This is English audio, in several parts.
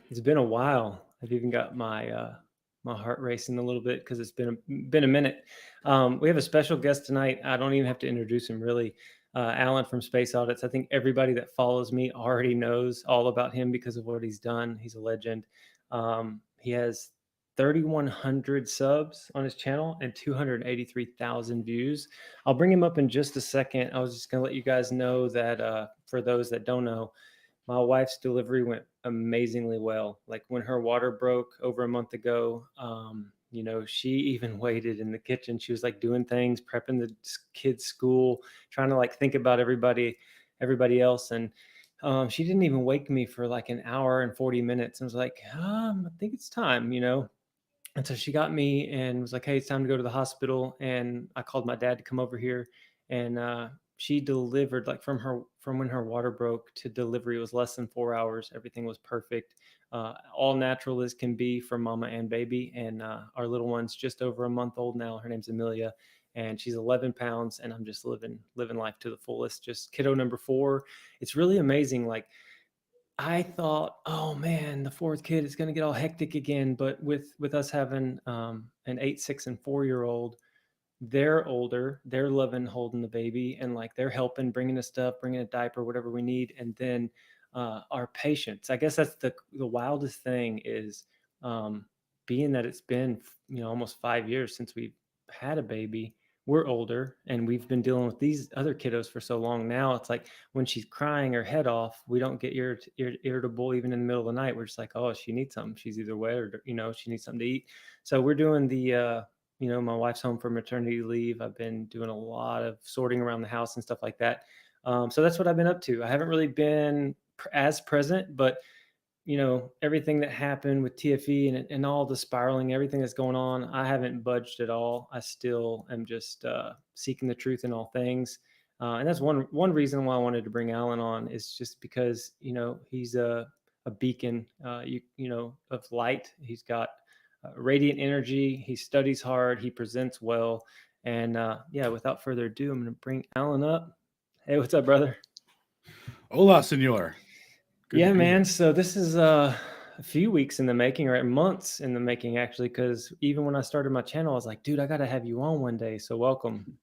It's been a while. I've even got my heart racing a little bit because it's been a minute. We have a special guest tonight. I don't even have to introduce him really. Alan from Space Audits. I think everybody that follows me already knows all about him because of what he's done. He's a legend. He has 3,100 subs on his channel and 283,000 views. I'll bring him up in just a second. I was just going to let you guys know that for those that don't know, my wife's delivery went amazingly well. Like when her water broke over a month ago, she even waited in the kitchen. She was like doing things, prepping the kids' school, trying to like think about everybody else. And she didn't even wake me for like an hour and 40 minutes. And was like, I think it's time, And so she got me and was like, hey, it's time to go to the hospital. And I called my dad to come over here. And she delivered like from when her water broke to delivery. It was less than 4 hours. Everything was perfect. All natural as can be for mama and baby. And our little one's just over a month old now. Her name's Amelia. And she's 11 pounds. And I'm just living life to the fullest. Just kiddo number 4. It's really amazing. Like, I thought, oh man, the 4th kid is going to get all hectic again. But with us having an 8, 6, and 4-year-old, they're older, they're loving holding the baby, and like they're helping, bringing us stuff, bringing a diaper, whatever we need. And then our patience. I guess that's the wildest thing is being that it's been almost 5 years since we've had a baby. We're older and we've been dealing with these other kiddos for so long now. It's like when she's crying her head off, we don't get irritable even in the middle of the night. We're just like, oh, she needs something. She's either wet or, she needs something to eat. So we're doing the, my wife's home for maternity leave. I've been doing a lot of sorting around the house and stuff like that. So that's what I've been up to. I haven't really been as present, but everything that happened with TFE and all the spiraling, everything that's going on, I haven't budged at all. I still am just seeking the truth in all things. And that's one reason why I wanted to bring Alan on is just because, he's a beacon, of light. He's got radiant energy. He studies hard. He presents well. And without further ado, I'm going to bring Alan up. Hey, what's up, brother? Hola, senor. Good man. So this is a few weeks in the making, or months in the making, actually, because even when I started my channel, I was like, dude, I got to have you on one day. So welcome.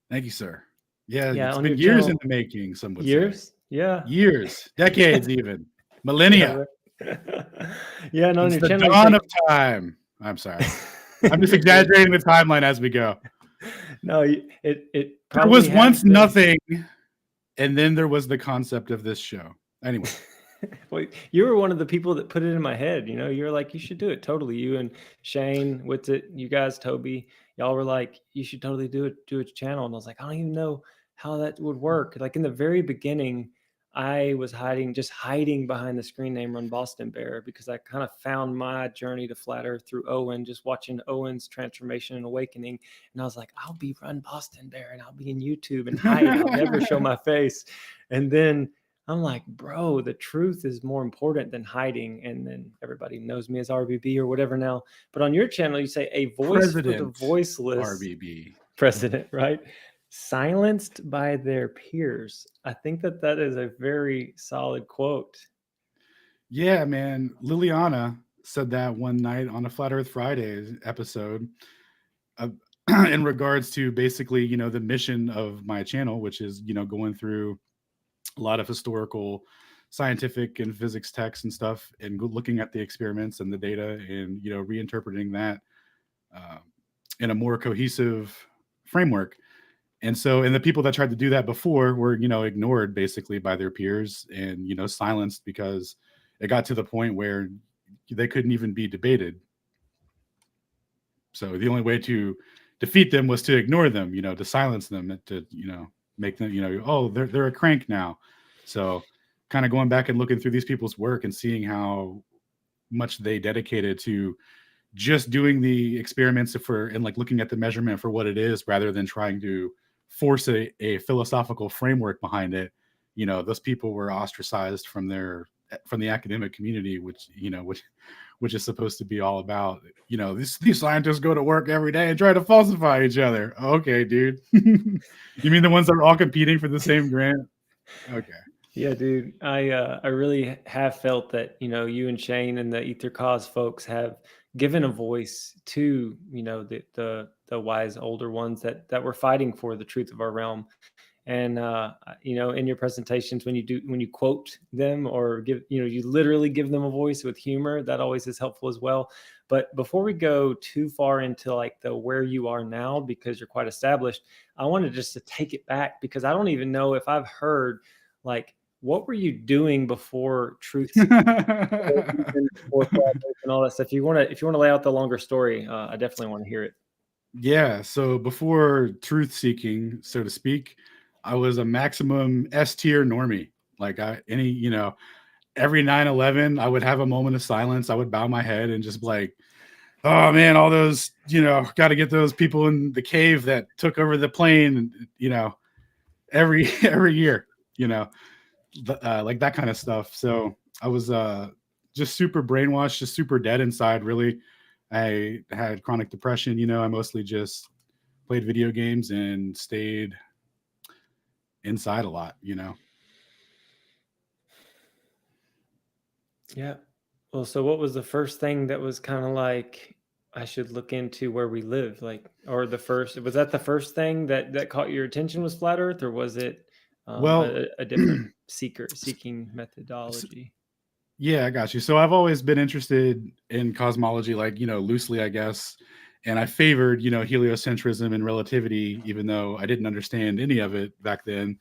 Thank you, sir. Yeah, it's been years in the making, some would say. Years? Yeah. Years, decades even, millennia. Yeah, and on it's your the channel, dawn of time. I'm sorry. I'm just exaggerating the timeline as we go. No, it there was once nothing, and then there was the concept of this show. Anyway. Well, you were one of the people that put it in my head. You're like, you should do it. Totally. You and Shane, with it, you guys, Toby, y'all were like, you should totally do a channel. And I was like, I don't even know how that would work. Like in the very beginning, I was hiding behind the screen name Run Boston Bear because I kind of found my journey to Flat Earth through Owen, just watching Owen's transformation and awakening. And I was like, I'll be Run Boston Bear and I'll be in YouTube and hide. I'll never show my face. And then I'm like, bro, the truth is more important than hiding. And then everybody knows me as RBB or whatever now. But on your channel, you say a voice for the voiceless. RBB. President, right? Silenced by their peers. I think that is a very solid quote. Yeah, man. Liliana said that one night on a Flat Earth Friday episode in regards to basically, the mission of my channel, which is, going through a lot of historical, scientific and physics texts and stuff, and looking at the experiments and the data and, reinterpreting that in a more cohesive framework. And so, and the people that tried to do that before were, ignored basically by their peers and, silenced because it got to the point where they couldn't even be debated. So the only way to defeat them was to ignore them, to silence them, to, make them, oh, they're a crank now. So kind of going back and looking through these people's work and seeing how much they dedicated to just doing the experiments and like looking at the measurement for what it is, rather than trying to force a philosophical framework behind it. Those people were ostracized from the academic community, which is supposed to be all about, these scientists go to work every day and try to falsify each other. Okay, dude. You mean the ones that are all competing for the same grant? Okay. Yeah, dude. I really have felt that, you and Shane and the Ether Cause folks have given a voice to, the wise older ones that were fighting for the truth of our realm. And in your presentations, when you quote them or give, you literally give them a voice with humor, that always is helpful as well. But before we go too far into like the where you are now, because you're quite established, I wanted just to take it back, because I don't even know if I've heard, like, what were you doing before truth seeking, before collaboration, and all that stuff? If you want to lay out the longer story, I definitely want to hear it. Yeah, so before truth seeking, so to speak, I was a maximum S tier normie. Like every 9/11, I would have a moment of silence. I would bow my head and just be like, oh man, all those, got to get those people in the cave that took over the plane, every every year, you know, like that kind of stuff. So I was just super brainwashed, just super dead inside, really. I had chronic depression, I mostly just played video games and stayed inside a lot. Yeah. Well, so what was the first thing that was kind of like, I should look into where we live, like, or was that the first thing that caught your attention, was flat Earth, or was it Well, a different s- seeking s- methodology? yeah, I got you. So I've always been interested in cosmology, like, loosely, I guess. And I favored, heliocentrism and relativity, even though I didn't understand any of it back then.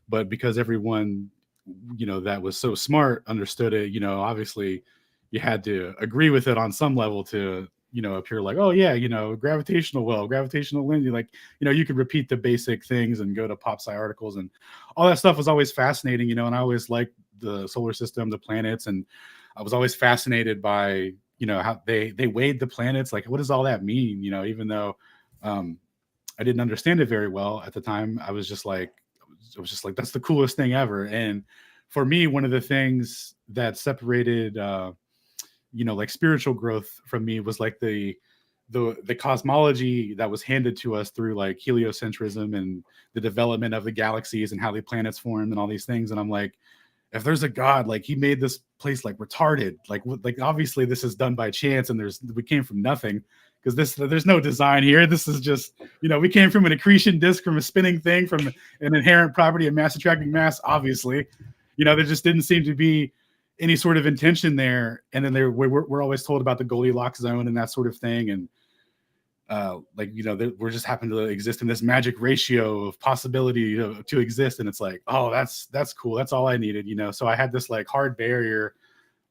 But because everyone, that was so smart understood it, obviously you had to agree with it on some level to, appear like, oh, yeah, gravitational well, gravitational lensing. Like, you could repeat the basic things and go to pop sci articles, and all that stuff was always fascinating, and I always liked the solar system, the planets, and I was always fascinated by how they weighed the planets. Like, what does all that mean? Even though um, I didn't understand it very well at the time, I was just like, that's the coolest thing ever. And for me, one of the things that separated like spiritual growth from me was like the cosmology that was handed to us through like heliocentrism and the development of the galaxies and how the planets formed and all these things. And I'm like, if there's a god, like he made this place like retarded, like obviously this is done by chance, and we came from nothing, because there's no design here. This is just, we came from an accretion disk, from a spinning thing, from an inherent property of mass attracting mass. Obviously, there just didn't seem to be any sort of intention there. And then we're always told about the Goldilocks zone and that sort of thing, and we're just happen to exist in this magic ratio of possibility to exist. And it's like, oh, that's cool, that's all I needed. So I had this like hard barrier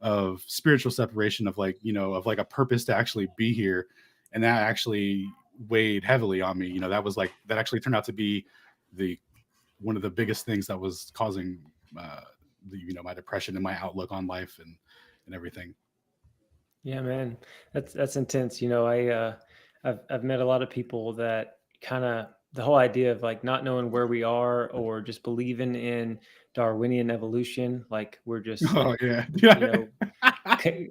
of spiritual separation, of like, of like a purpose to actually be here. And that actually weighed heavily on me. That actually turned out to be the one of the biggest things that was causing my depression and my outlook on life and everything. Yeah, man, that's intense. I've met a lot of people that kind of, the whole idea of like not knowing where we are, or just believing in Darwinian evolution, like we're just Oh like, yeah. you know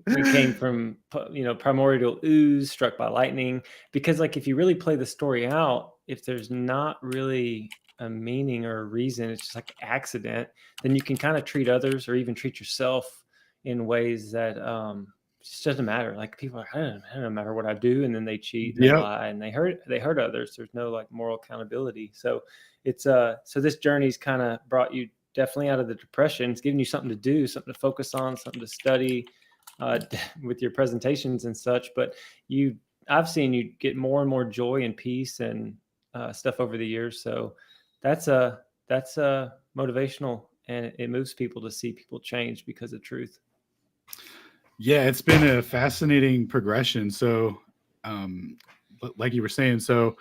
we came from primordial ooze struck by lightning. Because like, if you really play the story out, if there's not really a meaning or a reason, it's just like accident, then you can kind of treat others, or even treat yourself, in ways that just doesn't matter. Like, people are like, I don't matter what I do, and then they cheat and they Yep. lie and they hurt others. There's no like moral accountability. So it's so this journey's kind of brought you definitely out of the depression. It's giving you something to do, something to focus on, something to study, uh, with your presentations and such. But I've seen you get more and more joy and peace and stuff over the years. So that's motivational, and it moves people to see people change because of truth. Yeah, it's been a fascinating progression. So, um, like you were saying, so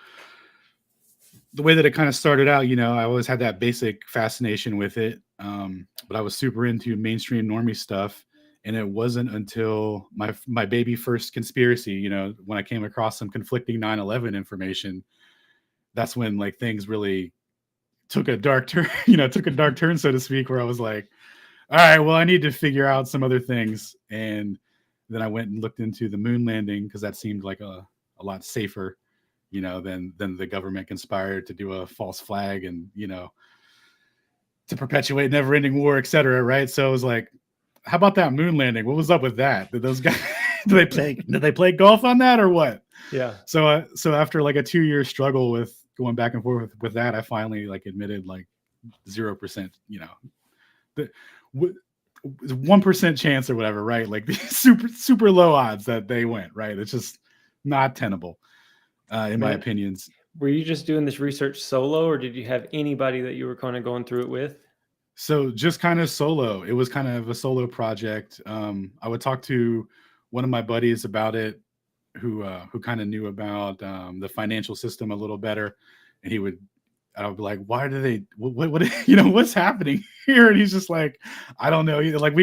the way that it kind of started out, I always had that basic fascination with it, but I was super into mainstream normie stuff. And it wasn't until my baby first conspiracy, when I came across some conflicting 9/11 information, that's when like things really took a dark turn, took a dark turn, so to speak, where I was like, all right, well, I need to figure out some other things. And then I went and looked into the moon landing, because that seemed like a lot safer, than the government conspired to do a false flag and, to perpetuate never-ending war, etc. Right? So it was like, how about that moon landing? What was up with that? Did those guys did they play golf on that or what? Yeah. So after like a 2-year struggle with going back and forth with that, I finally like admitted like 0%, the 1% chance or whatever, right? Like the super low odds that they went, right? It's just not tenable, in my Man, opinions. were you just doing this research solo, or did you have anybody that you were kind of going through it with? So just kind of solo. It was kind of a solo project. I would talk to one of my buddies about it, who kind of knew about the financial system a little better, and I would be like, why do they what what's happening here? And he's just like, I don't know either. Like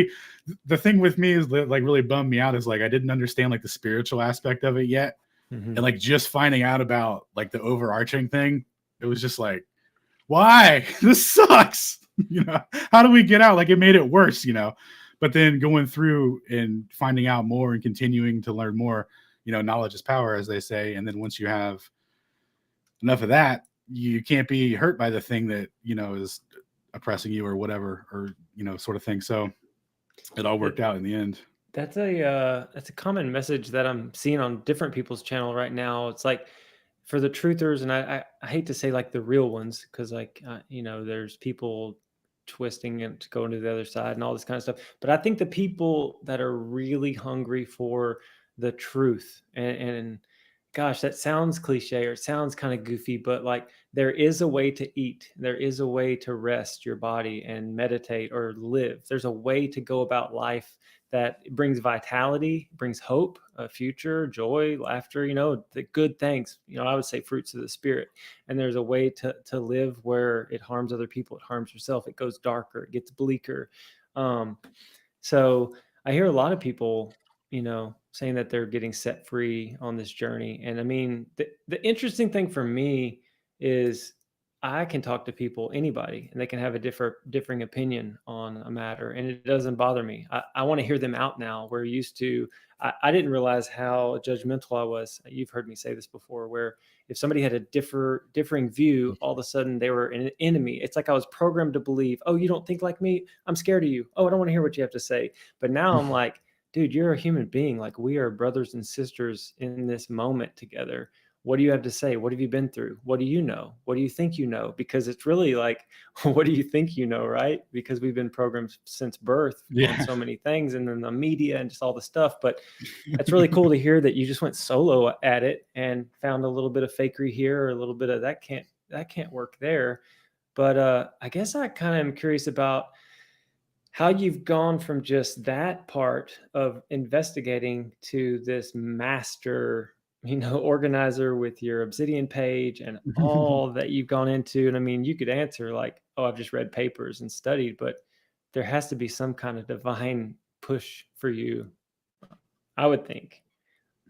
the thing with me is that like really bummed me out is like I didn't understand like the spiritual aspect of it yet, and like just finding out about like the overarching thing, it was just like, why this sucks. How do we get out? Like it made it worse. But then going through and finding out more and continuing to learn more, knowledge is power, as they say. And then once you have enough of that, you can't be hurt by the thing that is oppressing you or whatever, or sort of thing. So it all worked out in the end. That's a common message that I'm seeing on different people's channel right now. It's like for the truthers, and I hate to say like the real ones, because like there's people twisting it to go into the other side and all this kind of stuff. But I think the people that are really hungry for the truth, and gosh, that sounds cliche or it sounds kind of goofy, but like there is a way to eat, there is a way to rest your body and meditate or live. There's a way to go about life that brings vitality, brings hope, a future, joy, laughter, the good things, I would say fruits of the spirit. And there's a way to live where it harms other people, it harms yourself, it goes darker, it gets bleaker. So I hear a lot of people, saying that they're getting set free on this journey. And I mean, the interesting thing for me is I can talk to people, anybody, and they can have a differing opinion on a matter, and it doesn't bother me. I want to hear them out now. We're used to, I didn't realize how judgmental I was. You've heard me say this before, where if somebody had a differing view, all of a sudden they were an enemy. It's like I was programmed to believe, oh, you don't think like me? I'm scared of you. Oh, I don't want to hear what you have to say. But now I'm like, dude, you're a human being. Like we are brothers and sisters in this moment together. What do you have to say? What have you been through? What do you know? What do you think you know? Because it's really like, what do you think you know, right? Because we've been programmed since birth on Yeah. so many things, and then the media and just all the stuff. But it's really cool to hear that you just went solo at it and found a little bit of fakery here or a little bit of that can't work there. But I guess I kind of am curious about how you've gone from just that part of investigating to this master, organizer with your Obsidian page and all that you've gone into. And I mean, you could answer like, oh, I've just read papers and studied, but there has to be some kind of divine push for you, I would think.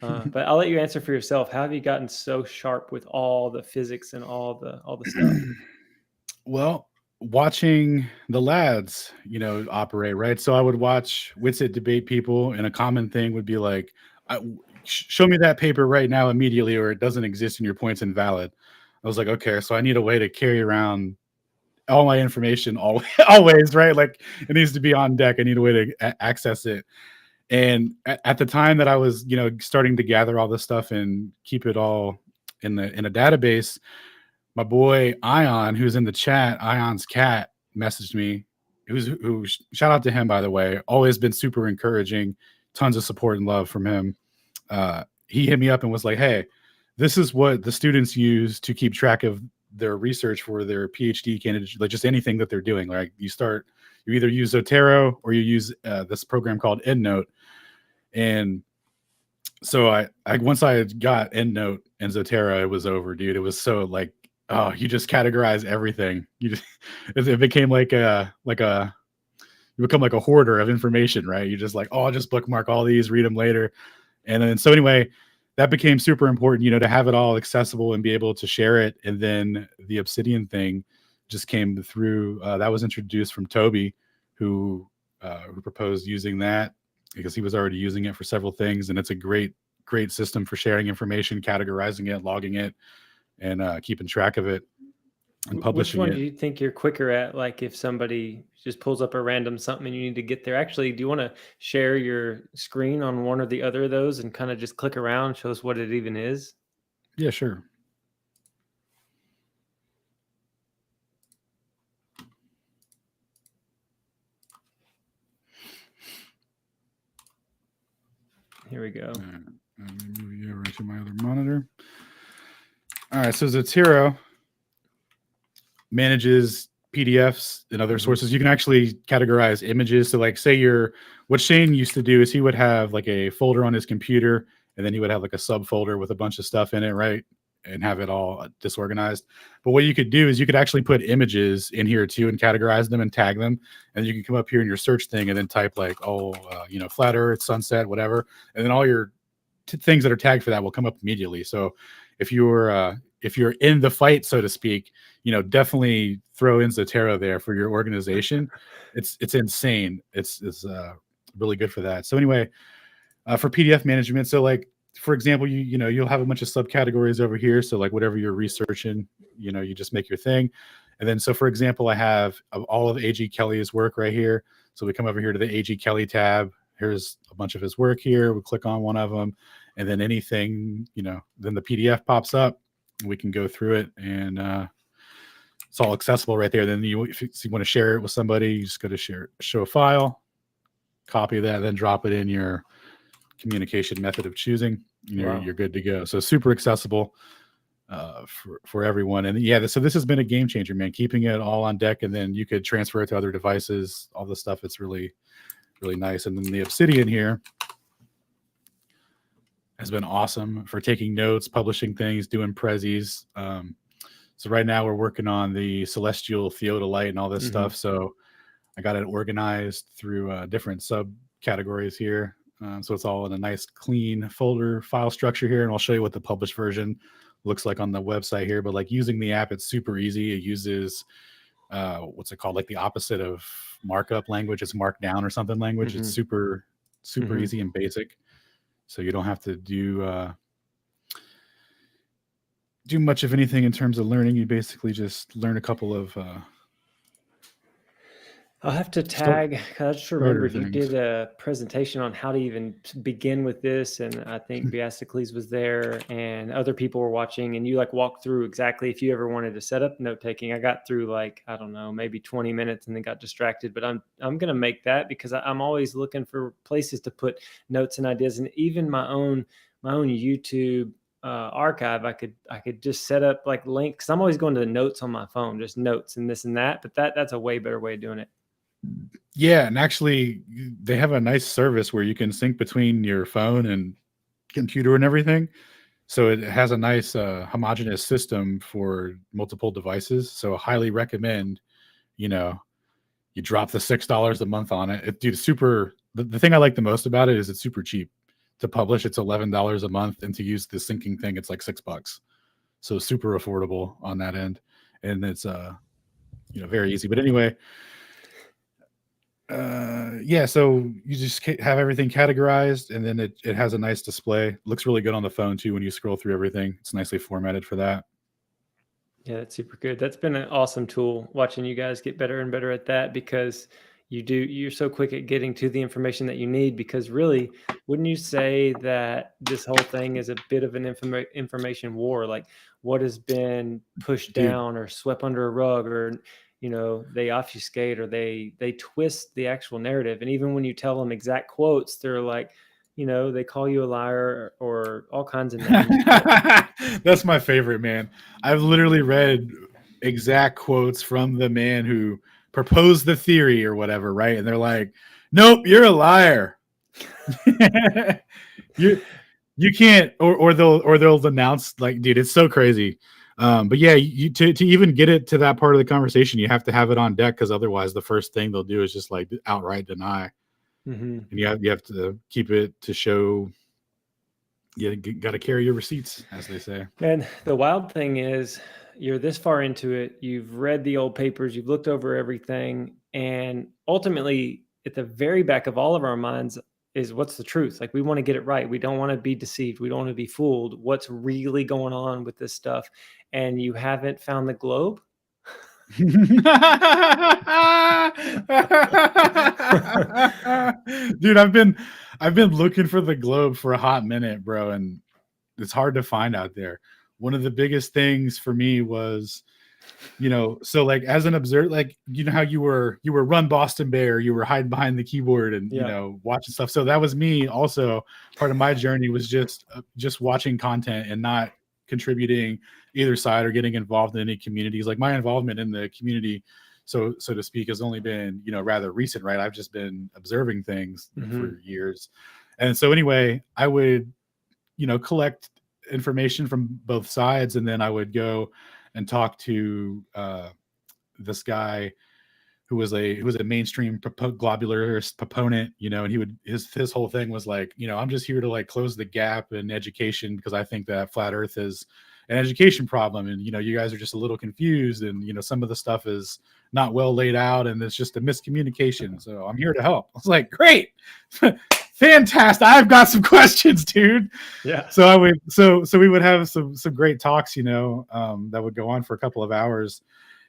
But I'll let you answer for yourself. How have you gotten so sharp with all the physics and all the stuff? Well, watching the lads, operate, right? So I would watch Witsit debate people, and a common thing would be like, show me that paper right now immediately, or it doesn't exist and your point's invalid. I was like, okay, so I need a way to carry around all my information always, right? Like it needs to be on deck. I need a way to access it. And at the time that I was, starting to gather all this stuff and keep it all in a database, my boy Ion, who's in the chat, Ion's cat, messaged me. Who shout out to him, by the way. Always been super encouraging, tons of support and love from him. He hit me up and was like, "Hey, this is what the students use to keep track of their research for their PhD candidate, like just anything that they're doing. Like you either use Zotero or you use this program called EndNote." And so I once I got EndNote and Zotero, it was over, dude. It was so like, oh, you just categorize everything. It became like you become like a hoarder of information, right? You just like, oh, I'll just bookmark all these, read them later. And then, so anyway, that became super important, to have it all accessible and be able to share it. And then the Obsidian thing just came through. That was introduced from Toby, who proposed using that because he was already using it for several things. And it's a great system for sharing information, categorizing it, logging it, and keeping track of it. and Which publishing one do it. you think you're quicker at? Like if somebody just pulls up a random something and you need to get there. Actually, do you want to share your screen on one or the other of those and kind of just click around, show us what it even is? Yeah, sure. Here we go. Let me move you over to my other monitor. All right, so Zotero manages PDFs and other sources. You can actually categorize images. So, like, say what Shane used to do is he would have like a folder on his computer, and then he would have like a subfolder with a bunch of stuff in it, right? And have it all disorganized. But what you could do is you could actually put images in here too and categorize them and tag them. And you can come up here in your search thing and then type like, flat earth, sunset, whatever. And then all your things that are tagged for that will come up immediately. So if you're in the fight, so to speak, definitely throw in Zotero there for your organization. It's insane. It's really good for that. So anyway, for PDF management, so like for example, you'll have a bunch of subcategories over here. So like whatever you're researching, you just make your thing. And then so for example, I have all of AG Kelly's work right here. So we come over here to the AG Kelly tab. Here's a bunch of his work here. We click on one of them, and then anything, then the PDF pops up. We can go through it, and it's all accessible right there. Then if you want to share it with somebody, you just go to show a file, copy that, then drop it in your communication method of choosing. You're good to go. So super accessible for everyone. And yeah, so this has been a game changer, man. Keeping it all on deck, and then you could transfer it to other devices. All this stuff. It's really, really nice. And then the Obsidian here has been awesome for taking notes, publishing things, doing prezzies. So right now we're working on the celestial theodolite and all this stuff. So I got it organized through different subcategories here. So it's all in a nice clean folder file structure here. And I'll show you what the published version looks like on the website here. But like using the app, it's super easy. It uses what's it called? Like the opposite of markup language. It's markdown or something language. It's super easy and basic. So you don't have to do much of anything in terms of learning. You basically just learn a couple of I'll have to tag. I just remembered you did a presentation on how to even begin with this, and I think Biasticles was there, and other people were watching, and you like walked through exactly if you ever wanted to set up note taking. I got through like, I don't know, maybe 20 minutes and then got distracted, but I'm gonna make that because I'm always looking for places to put notes and ideas, and even my own YouTube archive. I could just set up like links. I'm always going to the notes on my phone, just notes and this and that, but that's a way better way of doing it. Yeah, and actually they have a nice service where you can sync between your phone and computer and everything. So it has a nice homogeneous system for multiple devices. So I highly recommend, you drop the $6 a month on it. Dude, super. The thing I like the most about it is it's super cheap to publish. It's $11 a month, and to use the syncing thing, it's like $6. So super affordable on that end, and it's very easy. But anyway, yeah, so you just have everything categorized, and then it has a nice display. Looks really good on the phone too when you scroll through everything. It's nicely formatted for that. Yeah, that's super good. That's been an awesome tool watching you guys get better and better at that, because you're so quick at getting to the information that you need. Because really, wouldn't you say that this whole thing is a bit of an information war? Like what has been pushed down or swept under a rug, or they obfuscate or they twist the actual narrative. And even when you tell them exact quotes, they're like, they call you a liar or all kinds of names. That's my favorite, man. I've literally read exact quotes from the man who proposed the theory or whatever, right? And they're like, nope, you're a liar. you can't, or they'll announce, like, dude, it's so crazy. But yeah, to even get it to that part of the conversation, you have to have it on deck, because otherwise the first thing they'll do is just like outright deny. And you have to keep it to show. You got to carry your receipts, as they say. And the wild thing is, you're this far into it, you've read the old papers, you've looked over everything, and ultimately at the very back of all of our minds is what's the truth. Like we want to get it right. We don't want to be deceived. We don't want to be fooled. What's really going on with this stuff? And you haven't found the globe. Dude, I've been looking for the globe for a hot minute, bro, and it's hard to find out there. One of the biggest things for me was, so like as an observer, like how you were run Boston Bear, you were hiding behind the keyboard and Yeah. watching stuff. So that was me also. Part of my journey was just watching content and not contributing either side or getting involved in any communities. Like my involvement in the community, so to speak, has only been rather recent, right? I've just been observing things Hmm. for years. And so anyway, I would collect information from both sides, and then I would go and talk to this guy who was a mainstream globularist proponent, and his whole thing was like, I'm just here to like close the gap in education because I think that flat Earth is an education problem, and you guys are just a little confused, and some of the stuff is not well laid out, and it's just a miscommunication. So I'm here to help. I was like, great. Fantastic. I've got some questions, dude. Yeah. So I would so we would have some great talks, that would go on for a couple of hours.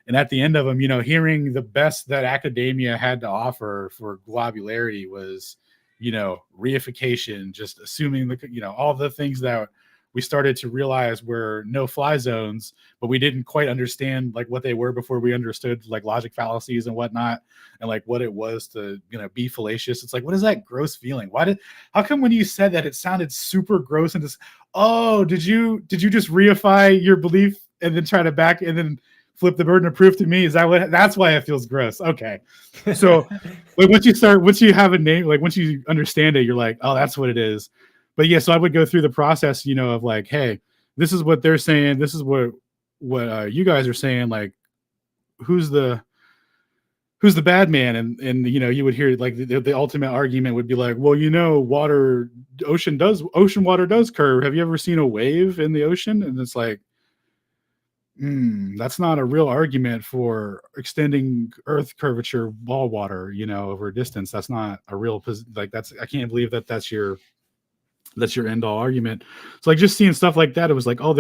And at the end of them, hearing the best that academia had to offer for globularity was, reification, just assuming all the things that we started to realize were no fly zones, but we didn't quite understand like what they were before we understood like logic fallacies and whatnot, and like what it was to, be fallacious. It's like, what is that gross feeling? How come when you said that it sounded super gross and just, oh, did you just reify your belief and then try to back and then flip the burden of proof to me? Is that's why it feels gross? Okay. So like once you have a name, like once you understand it, you're like, oh, that's what it is. But yeah, so I would go through the process, of like, hey, this is what they're saying. This is what you guys are saying. Like, who's the bad man? And you would hear like the ultimate argument would be like, well, ocean water does curve. Have you ever seen a wave in the ocean? And it's like, that's not a real argument for extending Earth curvature wall water, over a distance. That's not a real like I can't believe that's your end all argument. So like just seeing stuff like that, it was like, oh,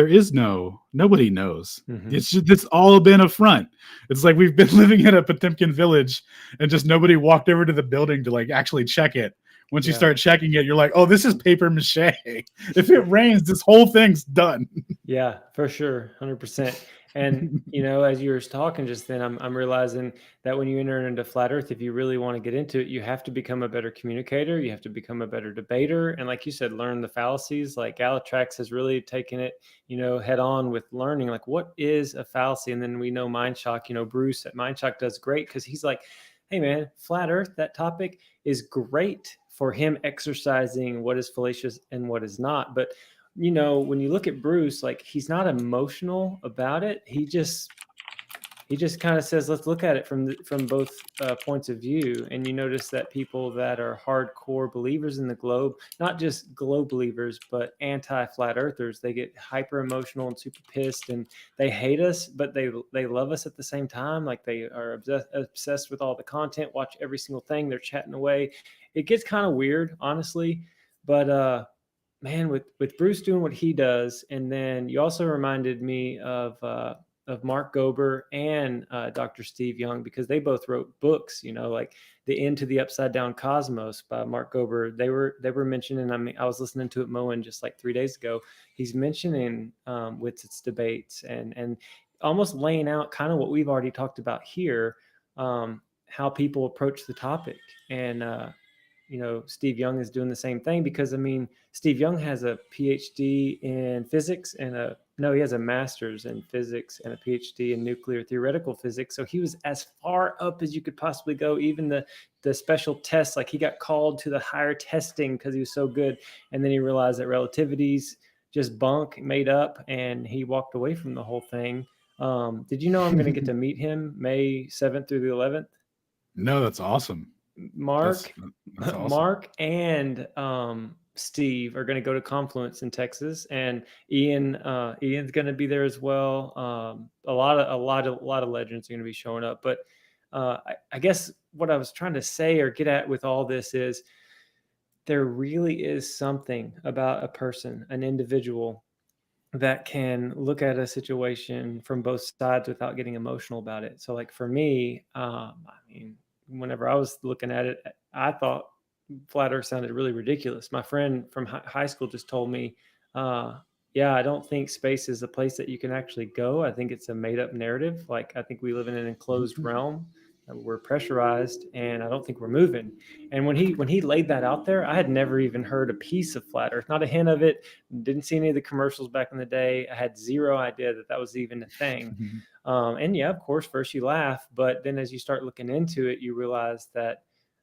nobody knows. Hmm. It's all been a front. It's like we've been living in a Potemkin village and just nobody walked over to the building to like actually check it. Once you Yeah. start checking it, you're like, oh, this is paper mache. If it rains, this whole thing's done. Yeah, for sure, 100%. And as you were talking just then, I'm realizing that when you enter into flat Earth, if you really want to get into it, you have to become a better communicator. You have to become a better debater, and like you said, learn the fallacies. Like Galatrax has really taken it, head on with learning like what is a fallacy. And then we know Mindshock. Bruce at Mindshock does great because he's like, hey man, flat Earth, that topic is great for him exercising what is fallacious and what is not, but when you look at Bruce, like he's not emotional about it. He just kind of says, let's look at it from both points of view. And you notice that people that are hardcore believers in the globe, not just globe believers, but anti-flat earthers, they get hyper emotional and super pissed, and they hate us, but they love us at the same time. Like they are obsessed with all the content, watch every single thing. They're chatting away. It gets kind of weird, honestly, but man, with Bruce doing what he does, and then you also reminded me of Mark Gober and Dr. Steve Young, because they both wrote books. Like The End to the Upside Down Cosmos by Mark Gober. They were mentioning. I mean, I was listening to it mowing just like 3 days ago. He's mentioning with its debates and almost laying out kind of what we've already talked about here, how people approach the topic. And Steve Young is doing the same thing, because I mean, Steve Young has a PhD in physics he has a master's in physics and a PhD in nuclear theoretical physics. So he was as far up as you could possibly go. Even the special tests, like he got called to the higher testing because he was so good. And then he realized that relativity's just bunk made up, and he walked away from the whole thing. Did you know I'm going to get to meet him May 7th through the 11th? No, that's awesome. That's Mark, that's awesome. Mark, and Steve are going to go to Confluence in Texas, and Ian's going to be there as well. A lot of legends are going to be showing up. But I guess what I was trying to say or get at with all this is there really is something about a person, an individual, that can look at a situation from both sides without getting emotional about it. So, like for me, I mean, whenever I was looking at it, I thought flat Earth sounded really ridiculous. My friend from high school just told me, uh, "Yeah, I don't think space is a place that you can actually go. I think it's a made-up narrative. Like I think we live in an enclosed realm. We're pressurized, and I don't think we're moving." And when he laid that out there, I had never even heard a piece of flat Earth, not a hint of it. Didn't see any of the commercials back in the day. I had zero idea that that was even a thing. And yeah, of course, first you laugh, but then as you start looking into it, you realize that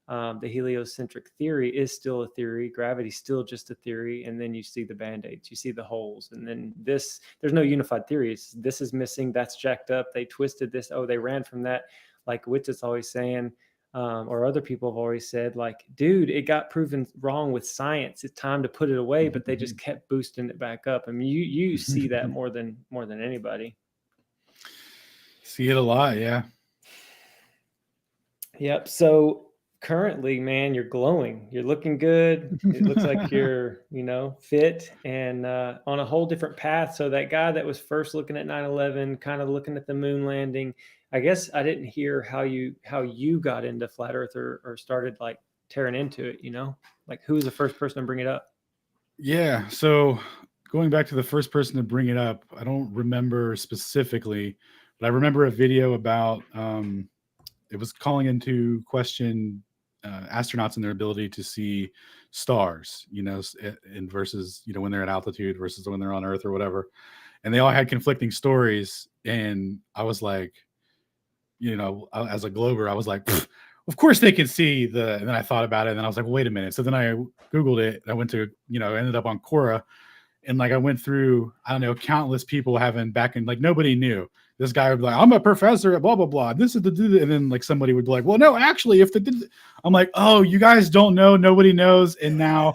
the heliocentric theory is still a theory. Gravity's still just a theory. And then you see the band-aids, you see the holes. And then there's no unified theories. This is missing. That's jacked up. They twisted this. Oh, they ran from that. Like Witt's always saying, or other people have always said, like, dude, it got proven wrong with science. It's time to put it away, but they just kept boosting it back up. I mean, you see that more than anybody. See it a lot, yeah. Yep. So currently, man, you're glowing. You're looking good. It looks like you're, fit and on a whole different path. So that guy that was first looking at 9/11, kind of looking at the moon landing, I guess I didn't hear how you got into flat Earth or started like tearing into it. Like who was the first person to bring it up? Yeah. So going back to the first person to bring it up, I don't remember specifically, but I remember a video about it was calling into question astronauts and their ability to see stars, in versus, when they're at altitude versus when they're on Earth or whatever. And they all had conflicting stories. And I was like, as a Glober, I was like, of course they can see and then I thought about it and then I was like, well, wait a minute. So then I Googled it. I went to, ended up on Quora, and like I went through, I don't know, countless people having back in, like nobody knew. This guy would be like, I'm a professor at blah, blah, blah. This is and then like somebody would be like, well, no, actually, I'm like, oh, you guys don't know. Nobody knows. And now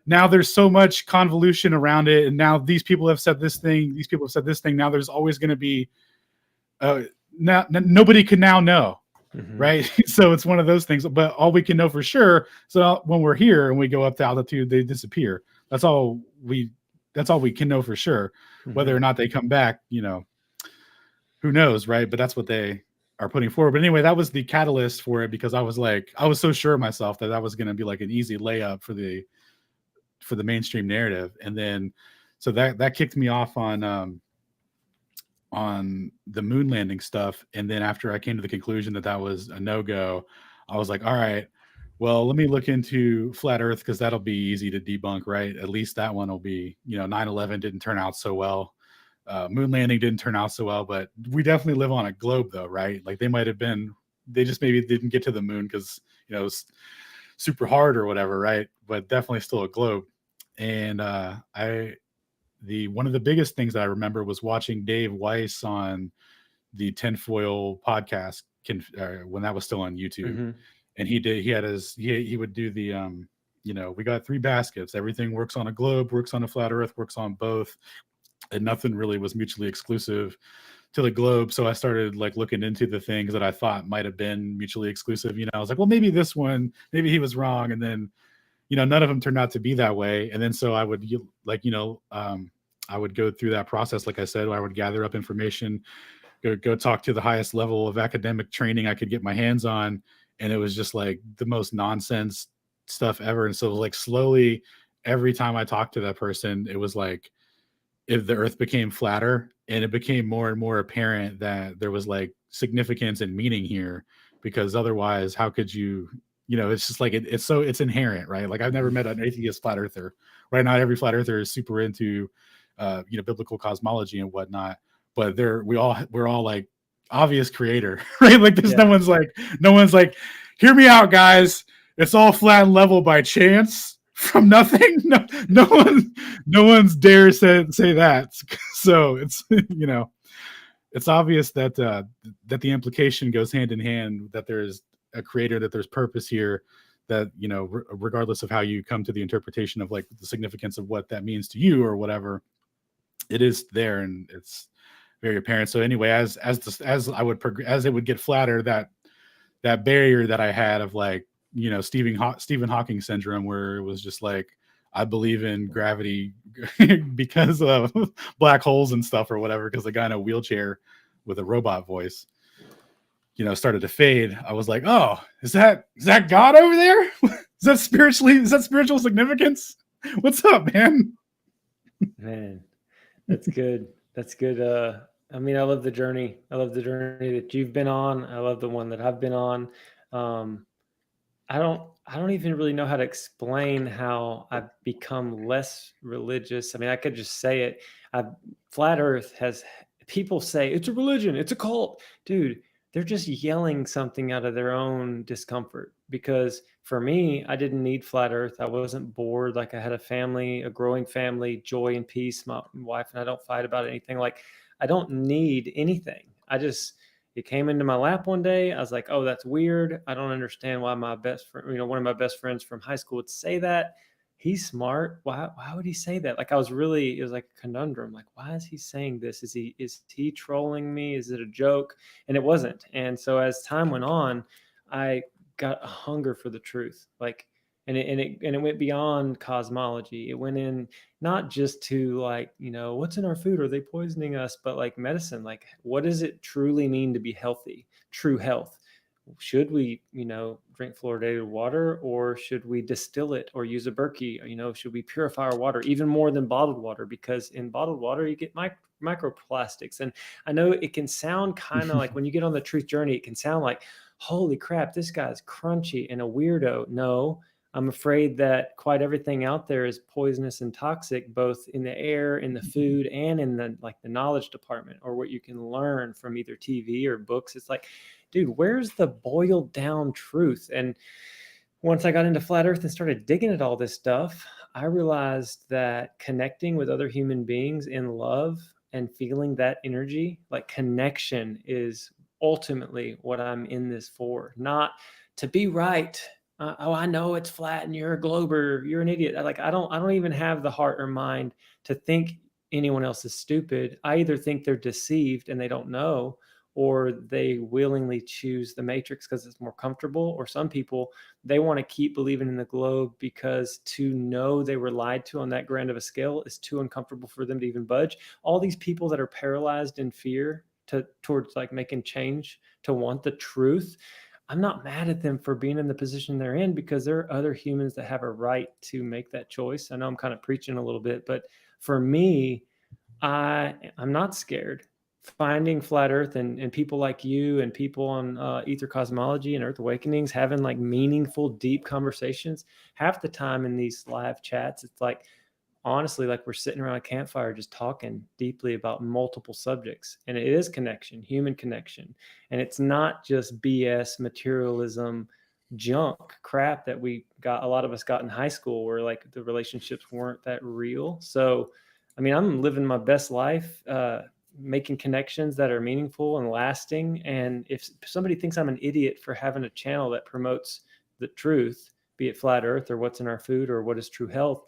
there's so much convolution around it. And now these people have said this thing. These people have said this thing. Now there's always going to be, now nobody can now know. Mm-hmm. Right. So it's one of those things, but all we can know for sure. So when we're here and we go up to altitude, they disappear. That's all we can know for sure. Mm-hmm. Whether or not they come back, who knows, right? But that's what they are putting forward. But anyway, that was the catalyst for it, because I was so sure of myself that was going to be like an easy layup for the mainstream narrative. And then so that kicked me off on the moon landing stuff. And then after I came to the conclusion that was a no-go, I was like, all right, well, let me look into flat Earth, because that'll be easy to debunk, right? At least that one will be, 9/11 didn't turn out so well. Moon landing didn't turn out so well, but we definitely live on a globe though, right? Like they just maybe didn't get to the moon because, it was super hard or whatever, right? But definitely still a globe. And one of the biggest things that I remember was watching Dave Weiss on the Tinfoil podcast when that was still on YouTube. Mm-hmm. And he would do the, we got 3 baskets. Everything works on a globe, works on a flat Earth, works on both. And nothing really was mutually exclusive to the globe. So I started like looking into the things that I thought might have been mutually exclusive. I was like, well, maybe this one, maybe he was wrong. And then, none of them turned out to be that way. And then so I would I would go through that process. Like I said, I would gather up information, go talk to the highest level of academic training I could get my hands on. And it was just like the most nonsense stuff ever. And so like slowly, every time I talked to that person, it was like, if the Earth became flatter, and it became more and more apparent that there was like significance and meaning here, because otherwise, how could you, it's just like, it's inherent, right? Like I've never met an atheist flat earther, right? Not every flat earther is super into, biblical cosmology and whatnot, but we're all like obvious creator, right? Like there's no one's like, hear me out, guys. It's all flat and level by chance from nothing. No one's dare say that. So it's it's obvious that that the implication goes hand in hand, that there's a creator, that there's purpose here, that regardless of how you come to the interpretation of like the significance of what that means to you or whatever, it is there and it's very apparent. So anyway, as it would get flatter, that barrier that I had of like Stephen Hawking syndrome, where it was just like I believe in gravity because of black holes and stuff or whatever, because the guy in a wheelchair with a robot voice, started to fade. I was like, oh, is that God over there? Is that spiritual significance? What's up, man? Man, that's good. That's good. I mean, I love the journey. I love the journey that you've been on. I love the one that I've been on. Um, I don't even really know how to explain how I've become less religious. I mean, I could just say it. I Flat Earth has people say it's a religion, it's a cult. Dude, they're just yelling something out of their own discomfort because for me, I didn't need flat earth. I wasn't bored. Like I had a family, a growing family, joy and peace. My wife and I don't fight about anything. Like I don't need anything. It came into my lap one day. I was like, oh, that's weird. I don't understand why my best friend, one of my best friends from high school would say that. He's smart. Why would he say that? Like it was like a conundrum. Like, why is he saying this? Is he trolling me? Is it a joke? And it wasn't. And so as time went on, I got a hunger for the truth. Like, and it went beyond cosmology. It went in not just to like, what's in our food? Are they poisoning us? But like medicine, like what does it truly mean to be healthy? True health. Should we, drink fluoridated water or should we distill it or use a Berkey? Should we purify our water even more than bottled water? Because in bottled water, you get microplastics. And I know it can sound kind of like when you get on the truth journey, it can sound like, holy crap, this guy's crunchy and a weirdo. No, I'm afraid that quite everything out there is poisonous and toxic, both in the air, in the food, and in the knowledge department, or what you can learn from either TV or books. It's like, dude, where's the boiled down truth? And once I got into flat earth and started digging at all this stuff, I realized that connecting with other human beings in love and feeling that energy, like connection, is ultimately what I'm in this for. Not to be right. Oh, I know it's flat and you're a glober, you're an idiot. I don't even have the heart or mind to think anyone else is stupid. I either think they're deceived and they don't know, or they willingly choose the matrix because it's more comfortable. Or some people, they want to keep believing in the globe because to know they were lied to on that grand of a scale is too uncomfortable for them to even budge. All these people that are paralyzed in fear towards like making change, to want the truth, I'm not mad at them for being in the position they're in, because there are other humans that have a right to make that choice. I know I'm kind of preaching a little bit, but for me, I'm not scared. Finding flat earth and people like you and people on ether cosmology and earth awakenings having like meaningful deep conversations, half the time in these live chats it's like, honestly, like we're sitting around a campfire just talking deeply about multiple subjects. And it is connection, human connection. And it's not just BS materialism junk crap that a lot of us got in high school, where like the relationships weren't that real. So I mean, I'm living my best life, making connections that are meaningful and lasting. And if somebody thinks I'm an idiot for having a channel that promotes the truth, be it flat earth or what's in our food or what is true health,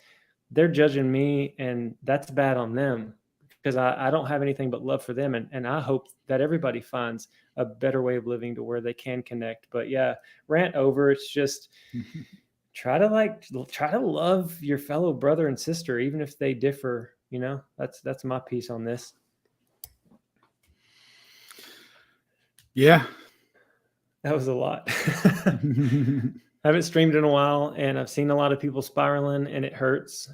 they're judging me, and that's bad on them, because I don't have anything but love for them. And I hope that everybody finds a better way of living to where they can connect. But yeah, rant over. It's just try to love your fellow brother and sister, even if they differ. That's my piece on this. Yeah. That was a lot. I haven't streamed in a while, and I've seen a lot of people spiraling, and it hurts.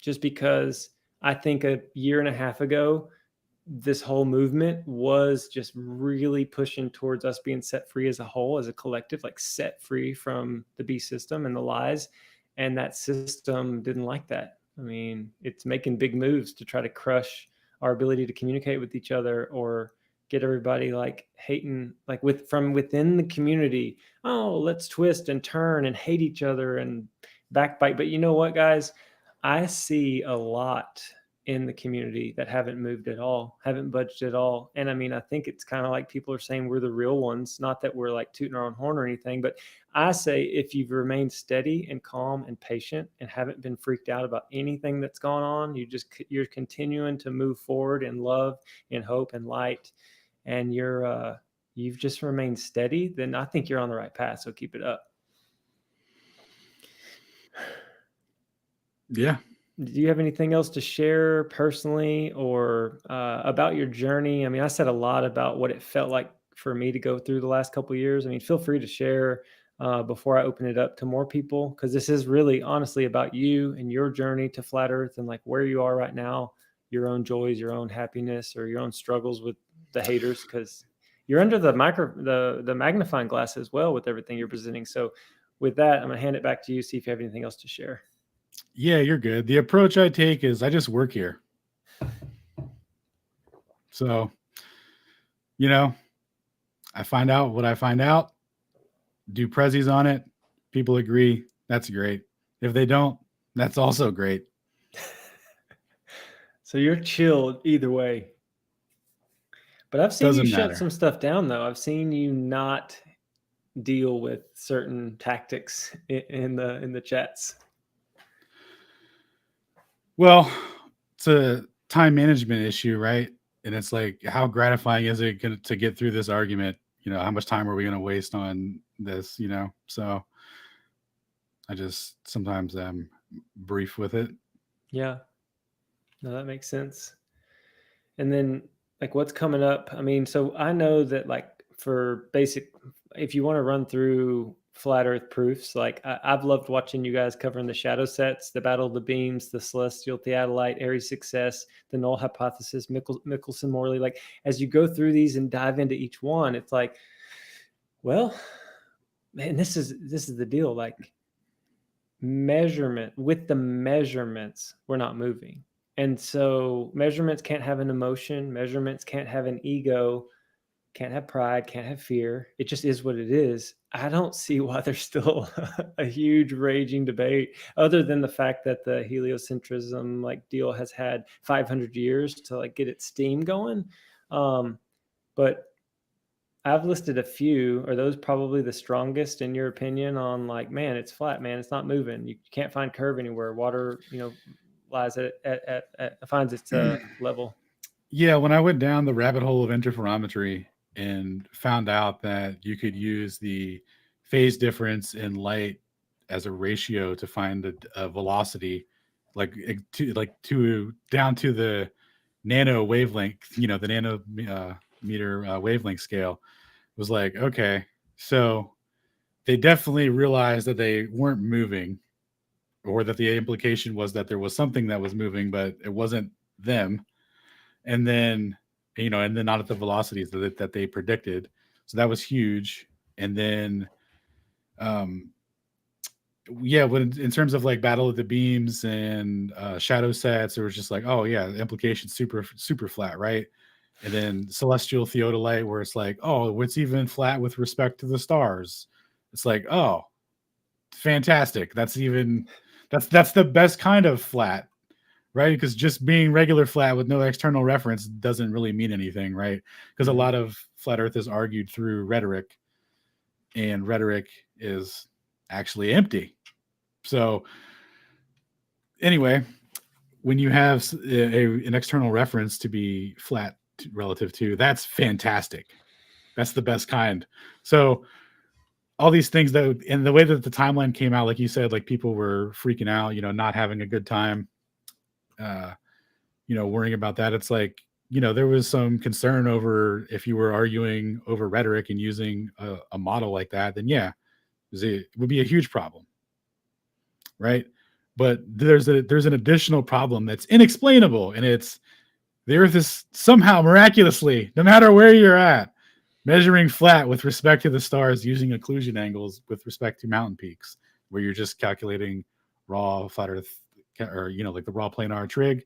Just because I think a year and a half ago, this whole movement was just really pushing towards us being set free as a whole, as a collective, like set free from the beast system and the lies. And that system didn't like that. I mean, it's making big moves to try to crush our ability to communicate with each other, or get everybody like hating, like from within the community. Oh, let's twist and turn and hate each other and backbite. But you know what, guys? I see a lot in the community that haven't moved at all, haven't budged at all. And I mean, I think it's kind of like people are saying we're the real ones, not that we're like tooting our own horn or anything, but I say if you've remained steady and calm and patient and haven't been freaked out about anything that's gone on, you're continuing to move forward in love, in hope and light, and you've just remained steady, then I think you're on the right path. So keep it up. Yeah. Do you have anything else to share personally or about your journey? I mean, I said a lot about what it felt like for me to go through the last couple of years. I mean, feel free to share before I open it up to more people, because this is really honestly about you and your journey to flat Earth and like where you are right now, your own joys, your own happiness, or your own struggles with the haters, because you're under the magnifying glass as well with everything you're presenting. So, with that, I'm gonna hand it back to you. See if you have anything else to share. Yeah, you're good. The approach I take is I just work here. So, you know, I find out what I find out, do prezzies on it. People agree. That's great. If they don't, that's also great. So you're chilled either way. But I've seen you Doesn't shut matter. some stuff down, though. I've seen you not deal with certain tactics in the chats. Well, it's a time management issue, right? And it's like, how gratifying is it to get through this argument? How much time are we going to waste on this? So I just sometimes am brief with it. Yeah, no, that makes sense. And then, like, what's coming up? I mean, so I know that, like, for basic, if you want to run through flat Earth proofs, like I've loved watching you guys covering the shadow sets, the Battle of the Beams, the Celestial Theodolite, Aries Success, the Null Hypothesis, Michelson Morley. Like, as you go through these and dive into each one, it's like, well, man, this is the deal. Like, with the measurements, we're not moving. And so measurements can't have an emotion, measurements can't have an ego, can't have pride, can't have fear. It just is what it is. I don't see why there's still a huge raging debate, other than the fact that the heliocentrism like deal has had 500 years to like get its steam going. But I've listed a few. Are those probably the strongest in your opinion on like, man, it's flat, man, it's not moving. You can't find curve anywhere. Water, lies finds its level. Yeah, when I went down the rabbit hole of interferometry and found out that you could use the phase difference in light as a ratio to find a velocity, to down to the nano wavelength, the nanometer wavelength scale, was like, okay, so they definitely realized that they weren't moving, or that the implication was that there was something that was moving, but it wasn't them. And then, not at the velocities that they predicted. So that was huge. And then, yeah, when in terms of like Battle of the Beams and shadow sets, it was just like, oh yeah, the implication super flat, right? And then Celestial Theodolite, where it's like, oh, it's even flat with respect to the stars. It's like, oh, fantastic. That's the best kind of flat, right? Because just being regular flat with no external reference doesn't really mean anything, right? Because a lot of flat Earth is argued through rhetoric, and rhetoric is actually empty. So anyway, when you have an external reference to be flat relative to, that's fantastic. That's the best kind. So all these things and the way that the timeline came out, like you said, like people were freaking out, not having a good time, worrying about that. It's like, there was some concern over if you were arguing over rhetoric and using a model like that, then yeah, it would be a huge problem, right? But there's an additional problem that's inexplainable, and it's the Earth is somehow miraculously, no matter where you're at, measuring flat with respect to the stars using occlusion angles with respect to mountain peaks, where you're just calculating raw flat Earth, or like the raw planar trig,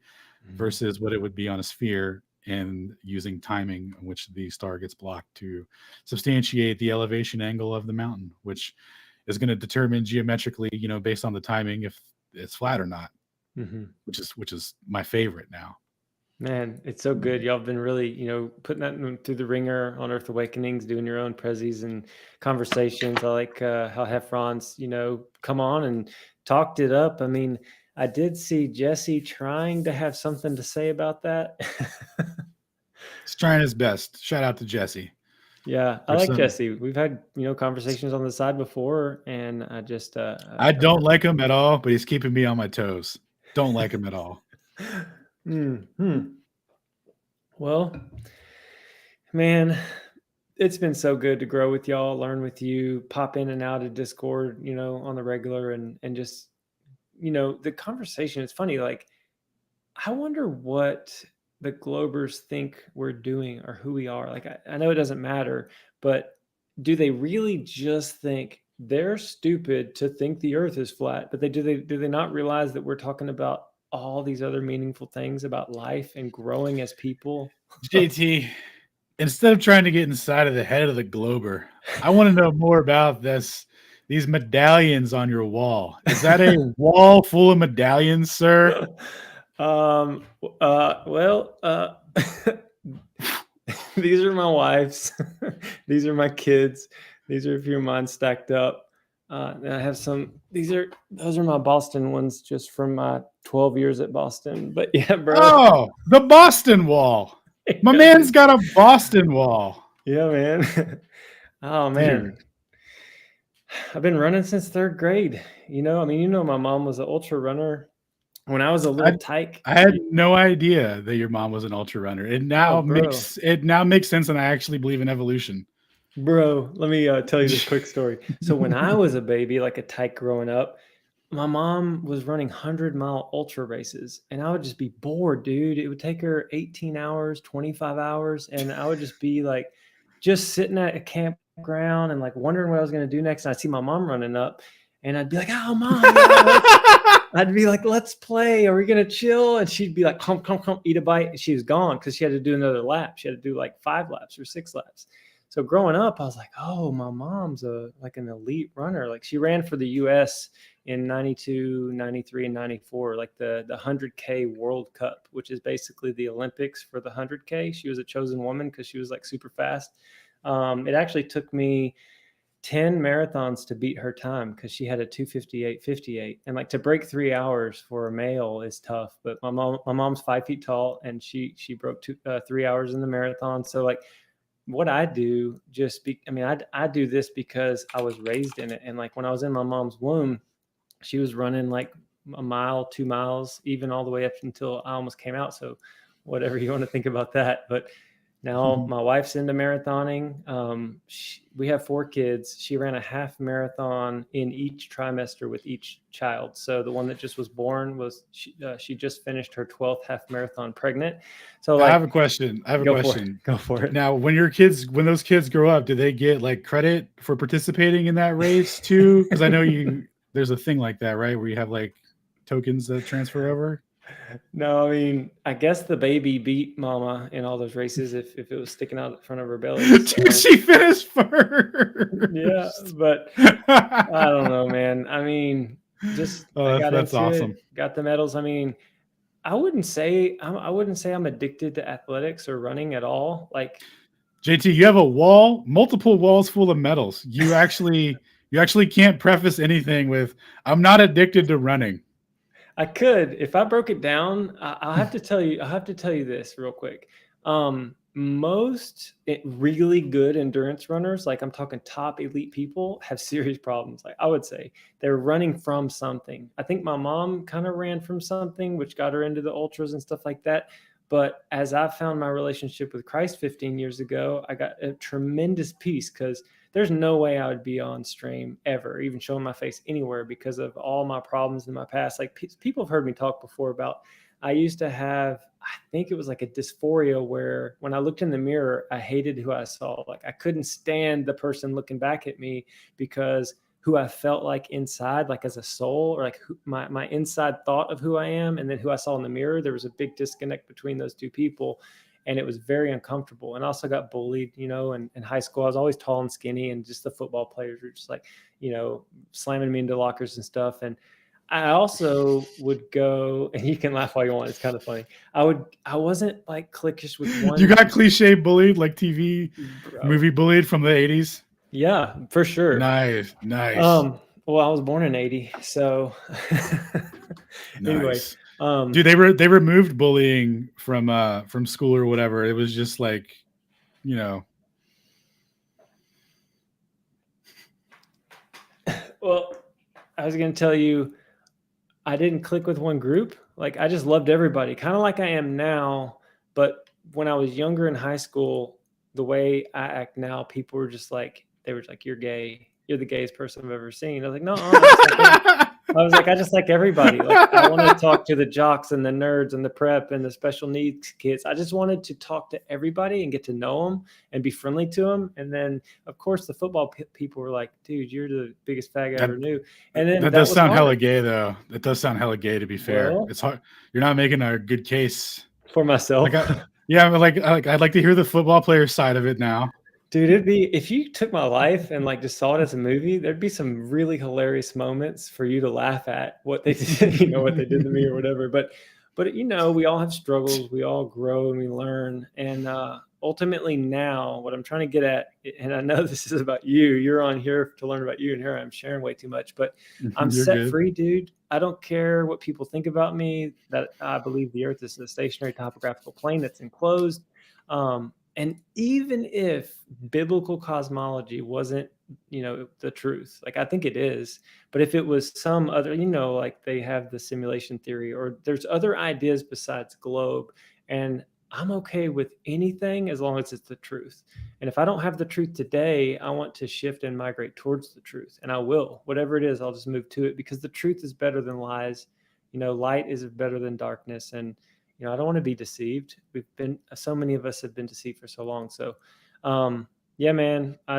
versus what it would be on a sphere, and using timing in which the star gets blocked to substantiate the elevation angle of the mountain, which is going to determine geometrically, based on the timing, if it's flat or not, which is my favorite now. Man, it's so good. Y'all have been really, putting that through the ringer on Earth Awakenings, doing your own prezzies and conversations. I like how Heffron's, come on and talked it up. I mean, I did see Jesse trying to have something to say about that. He's trying his best. Shout out to Jesse. Yeah, I like Jesse. We've had, conversations on the side before, and I just I don't like him at all, but he's keeping me on my toes. Don't like him at all. Hmm. Well, man, it's been so good to grow with y'all, learn with you, pop in and out of Discord, on the regular, and just, the conversation. It's funny, like I wonder what the Globers think we're doing or who we are. Like, I know it doesn't matter, but do they really just think they're stupid to think the earth is flat? But do they not realize that we're talking about all these other meaningful things about life and growing as people? JT, instead of trying to get inside of the head of the Glober, I want to know more about these medallions on your wall. Is that a wall full of medallions, sir? Well, these are my wife's. These are my kids. These are a few of mine stacked up. And I have some. Those are my Boston ones, just from my 12 years at Boston. But yeah, bro. Oh, the Boston Wall. My Yeah, man's dude. got a Boston Wall. Yeah, man. Oh man, Dude, I've been running since third grade. My mom was an ultra runner when I was a I little tyke. I had no idea that your mom was an ultra runner. Oh, bro. It now makes sense, and I actually believe in evolution. Bro, let me tell you this quick story. So when I was a baby, like a tyke growing up, my mom was running 100-mile ultra races, and I would just be bored, dude. It would take her 18 hours, 25 hours, and I would just be like, just sitting at a campground and like wondering what I was going to do next. And I'd see my mom running up, and I'd be like, "Oh, mom, I'd be like, let's play. Are we going to chill?" And she'd be like, come, come, come, eat a bite. And she was gone because she had to do another lap. She had to do like 5 laps or 6 laps. So growing up, I was like, oh, my mom's like an elite runner. Like she ran for the US in 92, 93, and 94, like the 100K World Cup, which is basically the Olympics for the 100K. She was a chosen woman because she was like super fast. It actually took me 10 marathons to beat her time because she had a 2:58:58, and like to break 3 hours for a male is tough. But my mom's 5 feet tall, and she broke 3 hours in the marathon. So like what I do, I do this because I was raised in it. And like when I was in my mom's womb, she was running like a mile, 2 miles, even all the way up until I almost came out. So whatever you want to think about that. But now my wife's into marathoning. We have 4 kids. She ran a half marathon in each trimester with each child. So the one that just was born she just finished her 12th half marathon pregnant. So I like, have a question. I have a go for it. question. Go for it. Now, when those kids grow up, do they get like credit for participating in that race too? Because I know there's a thing like that, right? Where you have like tokens that transfer over. No, I mean, I guess the baby beat mama in all those races if it was sticking out in front of her belly. Dude, So she finished yeah, first. but I don't know, man. I mean, just I Oh, got that's into awesome. it, got the medals. I mean, I wouldn't say I'm addicted to athletics or running at all. Like JT, you have a wall, multiple walls full of medals. You actually can't preface anything with "I'm not addicted to running." I could, if I broke it down, I'll have to tell you. I'll have to tell you this real quick. Most really good endurance runners, like I'm talking top elite people, have serious problems. Like I would say they're running from something. I think my mom kind of ran from something, which got her into the ultras and stuff like that. But as I found my relationship with Christ 15 years ago, I got a tremendous peace because there's no way I would be on stream ever, even showing my face anywhere because of all my problems in my past. Like people have heard me talk before about, I used to have, I think it was like a dysphoria where when I looked in the mirror, I hated who I saw. Like I couldn't stand the person looking back at me because who I felt like inside, like as a soul, or like my inside thought of who I am, and then who I saw in the mirror, there was a big disconnect between those two people. And it was very uncomfortable. And I also got bullied, in high school. I was always tall and skinny, and just the football players were just like, slamming me into lockers and stuff. And I also would go, and you can laugh all you want. It's kind of funny. I wasn't like cliquish with You one, got cliche bullied, like TV bro. movie bullied from the 80s. Yeah, for sure. Nice, nice, Well, I was born in 80. So anyway, nice. um, Dude, they removed bullying from school or whatever. It was just like, you know, well, I was going to tell you, I didn't click with one group. Like I just loved everybody, kind of like I am now. But when I was younger in high school, the way I act now, people were just like, they were like, "You're gay. You're the gayest person I've ever seen." I was like, "No, I was like, I just like everybody. Like, I want to talk to the jocks and the nerds and the prep and the special needs kids. I just wanted to talk to everybody and get to know them and be friendly to them. And then, of course, the football people were like, "Dude, you're the biggest fag I That ever knew." And then that that does was sound hella hard. gay, though. That does sound hella gay. To be fair, Well, it's hard. You're not making a good case. for Like, myself. yeah, but I'd like to hear the football player side of it now. Dude, it'd be if you took my life and like just saw it as a movie, there'd be some really hilarious moments for you to laugh at what they did, what they did to me or whatever. But we all have struggles, we all grow and we learn. And ultimately now what I'm trying to get at, and I know this is about you, you're on here to learn about you, and here I'm sharing way too much, but I'm You're set good. free, dude. I don't care what people think about me, that I believe the earth is a stationary topographical plane that's enclosed. And even if biblical cosmology wasn't, the truth, like I think it is, but if it was some other, like they have the simulation theory or there's other ideas besides globe, and I'm okay with anything as long as it's the truth. And if I don't have the truth today, I want to shift and migrate towards the truth. And I will, whatever it is, I'll just move to it because the truth is better than lies. Light is better than darkness. And I don't want to be deceived. So many of us have been deceived for so long. So, yeah, man, I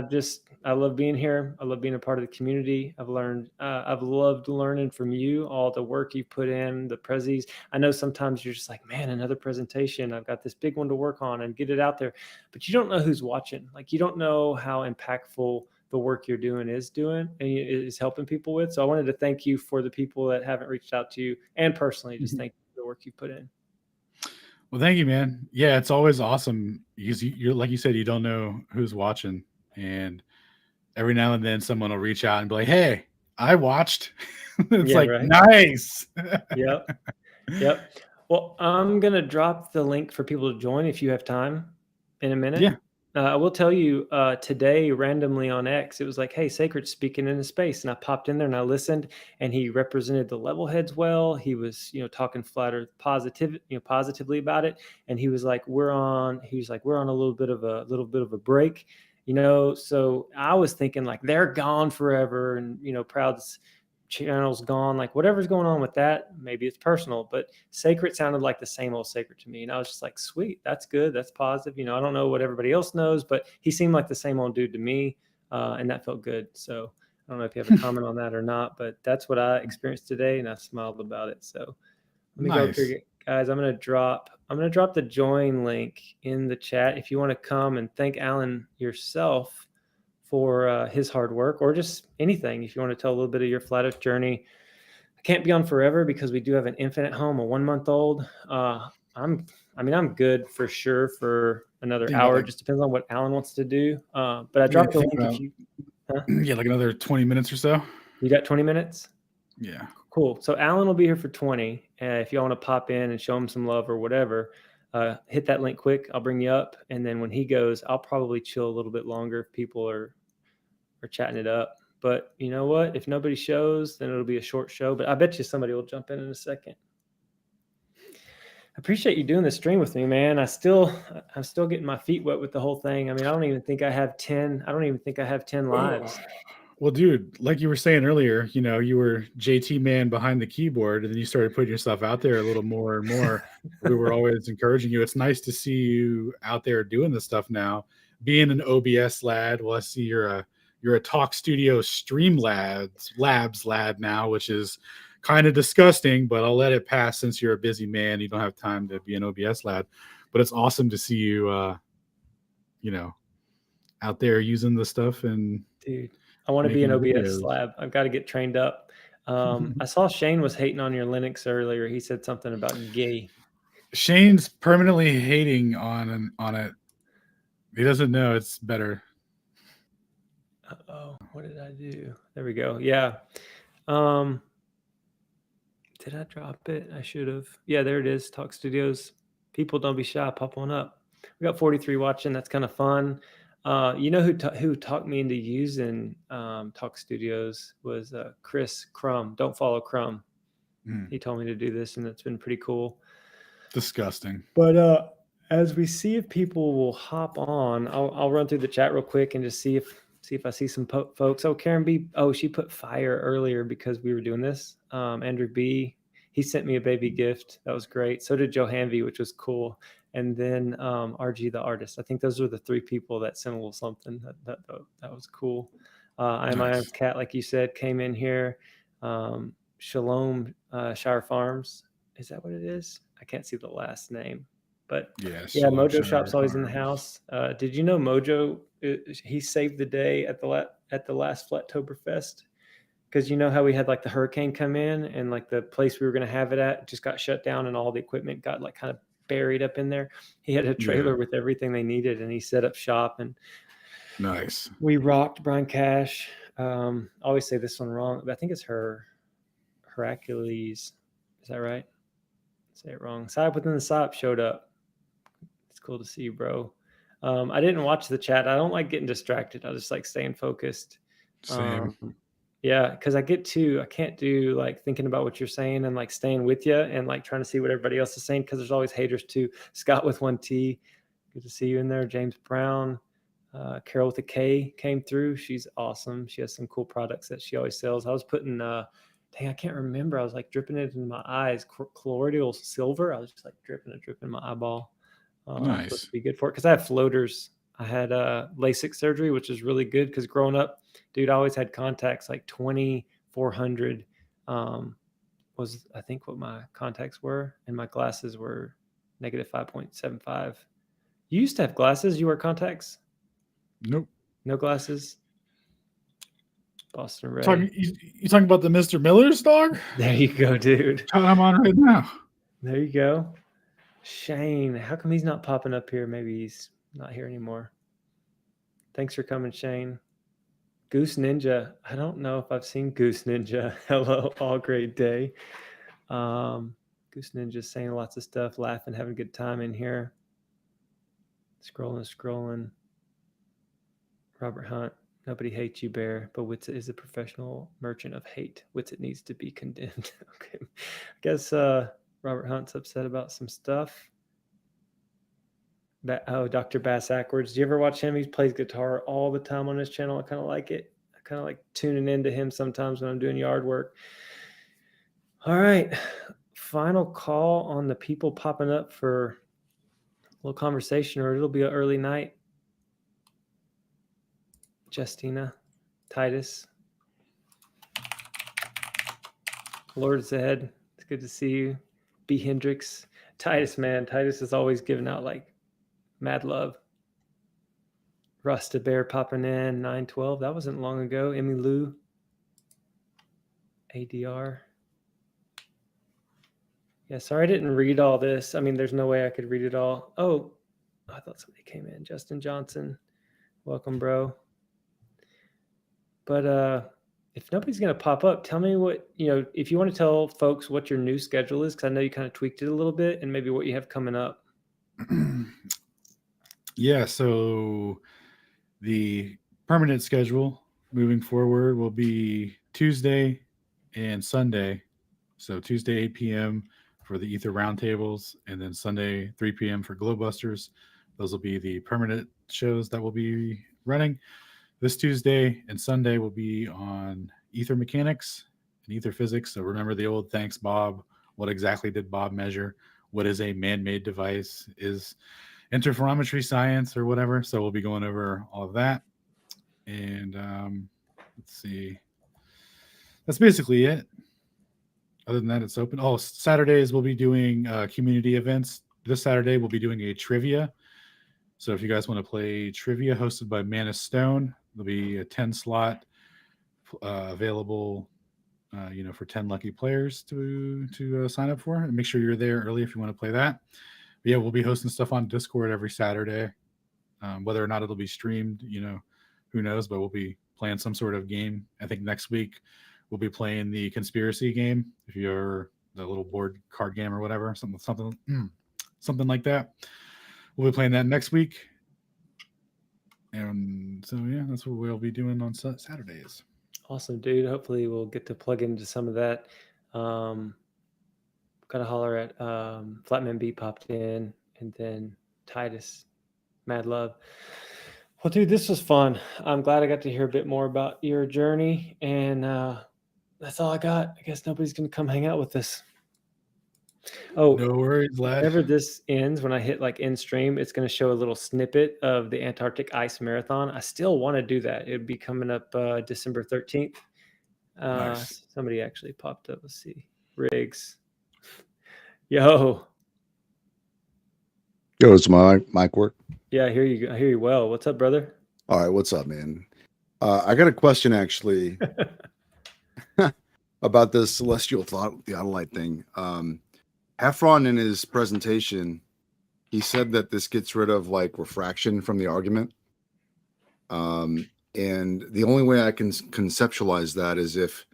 love being here. I love being a part of the community. I've loved learning from you, all the work you put in, the prezzies. I know sometimes you're just like, man, another presentation. I've got this big one to work on and get it out there, but you don't know who's watching. Like, you don't know how impactful the work you're doing and is helping people with. So I wanted to thank you for the people that haven't reached out to you, and personally, just thank you for the work you put in. Well, thank you, man. Yeah, it's always awesome because you're like you said, you don't know who's watching, and every now and then someone will reach out and be like, "Hey, I watched." It's Yeah, like right. nice. Yep. Yep. Well, I'm going to drop the link for people to join if you have time in a minute. Yeah. I will tell you today, randomly on X, it was like, "Hey, Sacred's speaking in the space." And I popped in there and I listened, and he represented the level heads well. He was, talking flat earth positively about it. And we're on a little bit of a break, so I was thinking like they're gone forever, and, Proud's channel's gone, like whatever's going on with that, maybe it's personal, but Sacred sounded like the same old Sacred to me. And I was just like, sweet, that's good, that's positive. I don't know what everybody else knows, but he seemed like the same old dude to me. And that felt good. So I don't know if you have a comment on that or not, but that's what I experienced today, and I smiled about it. So let me go up Nice. here, guys. I'm gonna drop the join link in the chat if you want to come and thank Alan yourself for his hard work, or just anything. If you want to tell a little bit of your flat earth journey, I can't be on forever because we do have an infant at home, a 1-month-old. I'm good for sure for another Think about hour. It like just depends on what Alan wants to do. But I yeah, dropped the think link if about you, huh? yeah, like another 20 minutes or so. You got 20 minutes? Yeah. Cool. So Alan will be here for 20. If you want to pop in and show him some love or whatever, hit that link quick. I'll bring you up. And then when he goes, I'll probably chill a little bit longer if people are chatting it up. But you know what? If nobody shows, then it'll be a short show. But I bet you somebody will jump in a second. I appreciate you doing this stream with me, man. I'm still getting my feet wet with the whole thing. I mean, I don't even think I have 10. I don't even think I have 10 lives. Well, dude, like you were saying earlier, you were JT man behind the keyboard, and then you started putting yourself out there a little more and more. We were always encouraging you. It's nice to see you out there doing this stuff now. Being an OBS lad, well, I see you're a Talk Studio Stream Labs lad now, which is kind of disgusting, but I'll let it pass since you're a busy man. You don't have time to be an OBS lad. But it's awesome to see you, out there using the stuff and Dude, I want to be an making OBS videos. slab. I've got to get trained up. I saw Shane was hating on your Linux earlier. He said something about gay. Shane's permanently hating on it. He doesn't know it's better. Oh, what did I do? There we go. Yeah. Did I drop it? I should have. Yeah, there it is. Talk Studios. People, don't be shy. Pop on up. We got 43 watching. That's kind of fun. You know who talked me into using Talk Studios was Chris Crumb. Don't follow Crumb. Mm, He told me to do this, and it's been pretty cool. disgusting. But as we see if people will hop on, I'll run through the chat real quick and just see if I see some folks. Oh, Karen B. Oh, she put fire earlier because we were doing this. Andrew B. He sent me a baby gift. That was great. So did Joe Hanvey, which was cool. And then RG the artist. I think those were the three people that sent a little something. That was cool. I am Nice. Cat, like you said, came in here. Shalom Shire Farms. Is that what it is? I can't see the last name, but Yeah, yeah, Shalom Mojo Shire Shop's always in the Farms. house. Did you know Mojo? He saved the day at the last Flattoberfest, because you know how we had like the hurricane come in and like the place we were going to have it at just got shut down and all the equipment got like kind of buried up in there. He had a Yeah, trailer with everything they needed and he set up shop and nice. we rocked. Brian Cash. I always say this one wrong, but I think it's Hercules. Is that right? Say it wrong. Side within the SOP showed up. It's cool to see you, bro. I didn't watch the chat. I don't like getting distracted. I just like staying focused. Same. Um, yeah, because I can't do like thinking about what you're saying and like staying with you and like trying to see what everybody else is saying because there's always haters too. Scott with 1T, good to see you in there. James Brown, Carol with a K came through. She's awesome. She has some cool products that she always sells. I was putting, dang, I can't remember. I was like dripping it in my eyes, colloidal silver. I was just like dripping in my eyeball. Supposed Nice. to be good for it because I have floaters. I had LASIK surgery, which is really good because growing up, dude, I always had contacts like 2400 was I think what my contacts were, and my glasses were negative 5.75. You used to have glasses. You wear contacts? Nope. No glasses? Boston Talking Ray. you talking about the Mr. Miller's dog? There you go, dude. I'm on right now. There you go. Shane, how come he's not popping up here? Maybe he's not here anymore. Thanks for coming, Shane. Goose Ninja. I don't know if I've seen Goose Ninja. Hello, all great day. Goose Ninja saying lots of stuff, laughing, having a good time in here. Scrolling. Robert Hunt. Nobody hates you, Bear, but Witsit is a professional merchant of hate. Witsit needs to be condemned. Okay. I guess Robert Hunt's upset about some stuff. Dr. Bass Ackwards. Do you ever watch him? He plays guitar all the time on his channel. I kind of like it. I kind of like tuning into him sometimes when I'm doing yard work. All right. Final call on the people popping up for a little conversation, or it'll be an early night. Justina, Titus, Lord Zed, it's good to see you. B. Hendricks, Titus, man. Titus is always giving out like mad love. Rusta Bear popping in, 912. That wasn't long ago. Emmy Lou, ADR. Yeah, sorry I didn't read all this. I mean, there's no way I could read it all. Oh, I thought somebody came in. Justin Johnson, welcome, bro. But if nobody's going to pop up, tell me what, if you want to tell folks what your new schedule is, because I know you kind of tweaked it a little bit, and maybe what you have coming up. Yeah, so the permanent schedule moving forward will be Tuesday and Sunday. So Tuesday 8 p.m. for the Ether roundtables, and then Sunday 3 p.m. for Glowbusters. Those will be the permanent shows that will be running. This Tuesday and Sunday will be on Ether mechanics and Ether physics. So remember the old thanks, Bob. What exactly did Bob measure? What is a man-made device? Is interferometry science or whatever? So we'll be going over all of that. And let's see. That's basically it. Other than that, it's open. Oh, Saturdays we'll be doing community events. This Saturday we'll be doing a trivia. So if you guys want to play trivia hosted by Man of Stone, there'll be a 10 slot available, for 10 lucky players to sign up for. And make sure you're there early if you want to play that. But yeah, we'll be hosting stuff on Discord every Saturday. Whether or not it'll be streamed, who knows? But we'll be playing some sort of game. I think next week we'll be playing the conspiracy game. If you're the little board card game or whatever, something like that. We'll be playing that next week. And so, yeah, that's what we'll be doing on Saturdays. Awesome, dude. Hopefully we'll get to plug into some of that. Gotta holler at Flatman B popped in, and then Titus, Mad Love. Well, dude, this was fun. I'm glad I got to hear a bit more about your journey, and that's all I got. I guess nobody's gonna come hang out with us. Oh, No worries, lad. whenever this ends, when I hit like end stream, it's going to show a little snippet of the Antarctic Ice Marathon. I still want to do that. It'd be coming up December 13th. Nice. Somebody actually popped up. Let's see. Riggs. Yo. Yo, does my mic work? Yeah, I hear you. I hear you well. What's up, brother? All right, what's up, man? I got a question actually about the celestial theodolite thing. Heffron in his presentation, he said that this gets rid of like refraction from the argument. And the only way I can conceptualize that is if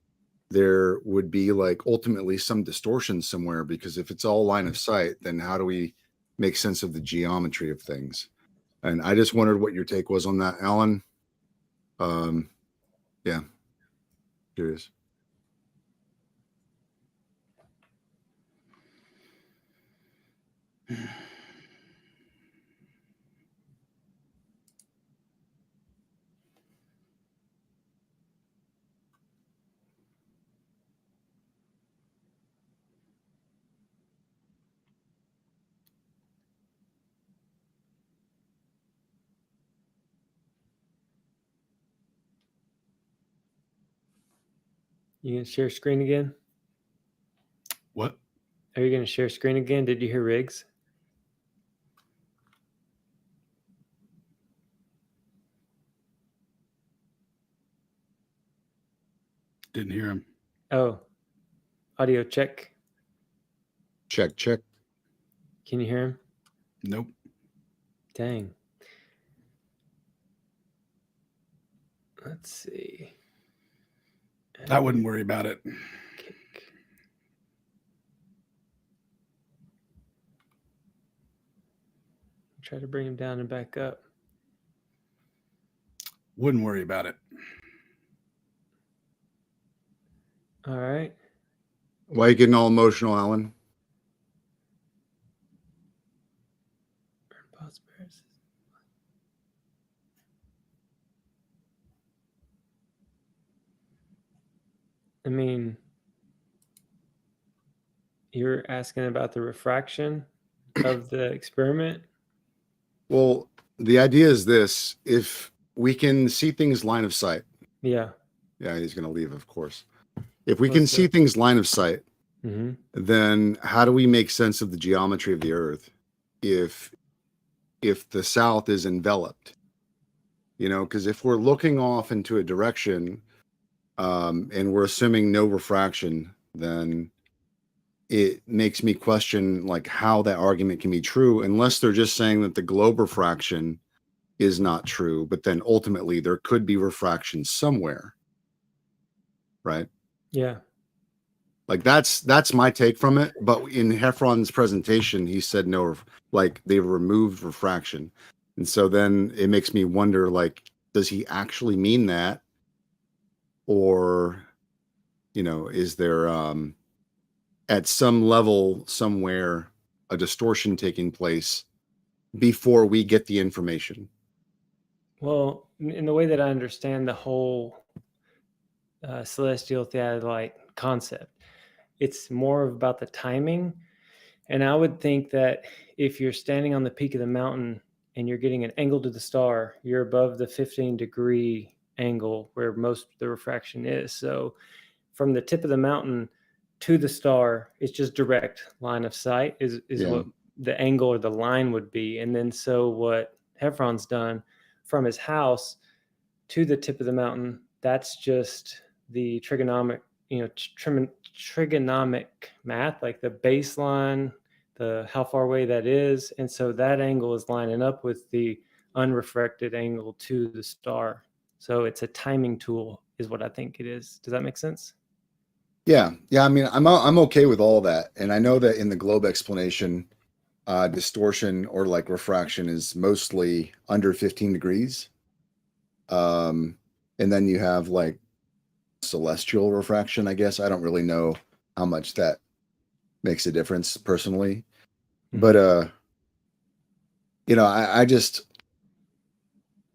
there would be like ultimately some distortion somewhere, because if it's all line of sight, then how do we make sense of the geometry of things? And I just wondered what your take was on that, Alan. Yeah, curious. You going to share screen again? What? Are you going to share screen again? Did you hear Riggs? Didn't hear him. Oh, audio check. Check, check. Can you hear him? Nope. Dang. Let's see. I wouldn't worry about it. Try to bring him down and back up. Wouldn't worry about it. All right. Why are you getting all emotional, Alan? I mean, you're asking about the refraction of the experiment? Well, the idea is this: if we can see things line of sight, Yeah. he's going to leave, of course. If we can see things line of sight, then how do we make sense of the geometry of the Earth if the South is enveloped? You know, because if we're looking off into a direction and we're assuming no refraction, then it makes me question like how that argument can be true, unless they're just saying that the globe refraction is not true, but then ultimately there could be refraction somewhere, right? Yeah. Like that's my take from it. But in Heffron's presentation, he said no, like they removed refraction, and so then it makes me wonder, like, does he actually mean that, or is there at some level somewhere a distortion taking place before we get the information? Well, in the way that I understand the whole celestial theodolite concept, it's more about the timing. And I would think that if you're standing on the peak of the mountain and you're getting an angle to the star, you're above the 15-degree angle where most of the refraction is. So from the tip of the mountain to the star, it's just direct line of sight is what the angle or the line would be. And then so what Heffron's done from his house to the tip of the mountain, that's just the trigonomic math, like the baseline, the how far away that is. And so that angle is lining up with the unrefracted angle to the star. So it's a timing tool is what I think it is. Does that make sense? Yeah. I mean, I'm okay with all that. And I know that in the globe explanation, distortion or like refraction is mostly under 15 degrees. And then you have like celestial refraction, I guess. I don't really know how much that makes a difference personally. Mhm. But you know,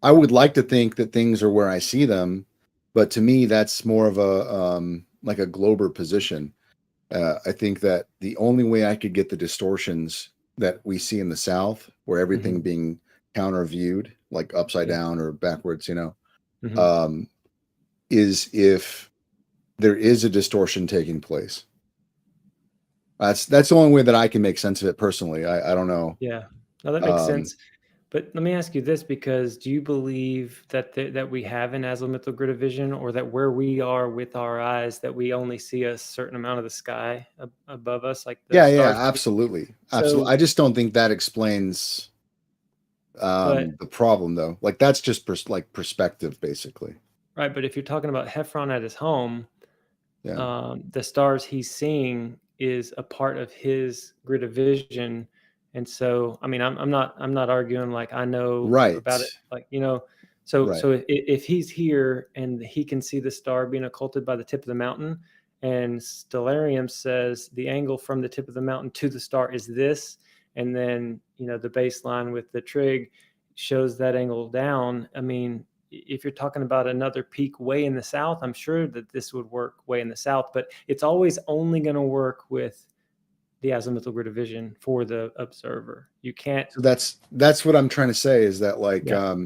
I would like to think that things are where I see them, but to me, that's more of a like a glober position. I think that the only way I could get the distortions that we see in the South, where everything Mhm. being counter viewed, like upside Yeah. down or backwards, you know, Mhm. um, is if there is a distortion taking place. That's the only way that I can make sense of it personally. I don't know. Yeah. No, that makes Um, sense. But let me ask you this, because do you believe that that we have an azimuthal grid of vision, or that where we are with our eyes, that we only see a certain amount of the sky above us, like the yeah, yeah, stars? absolutely, absolutely. So, I just don't think that explains but the problem though. Like that's just like perspective, basically. right, but if you're talking about Heffron at his home, Yeah. the stars he's seeing is a part of his grid of vision. And so, I mean, I'm not arguing like I know Right. about it, like, so Right. if he's here and he can see the star being occulted by the tip of the mountain, and stellarium says the angle from the tip of the mountain to the star is this, and then the baseline with the trig shows that angle down. I mean, if you're talking about another peak way in the south, I'm sure that this would work way in the south, but it's always only going to work with the azimuthal grid of vision for the observer. You can't. So that's what I'm trying to say is that like Yeah.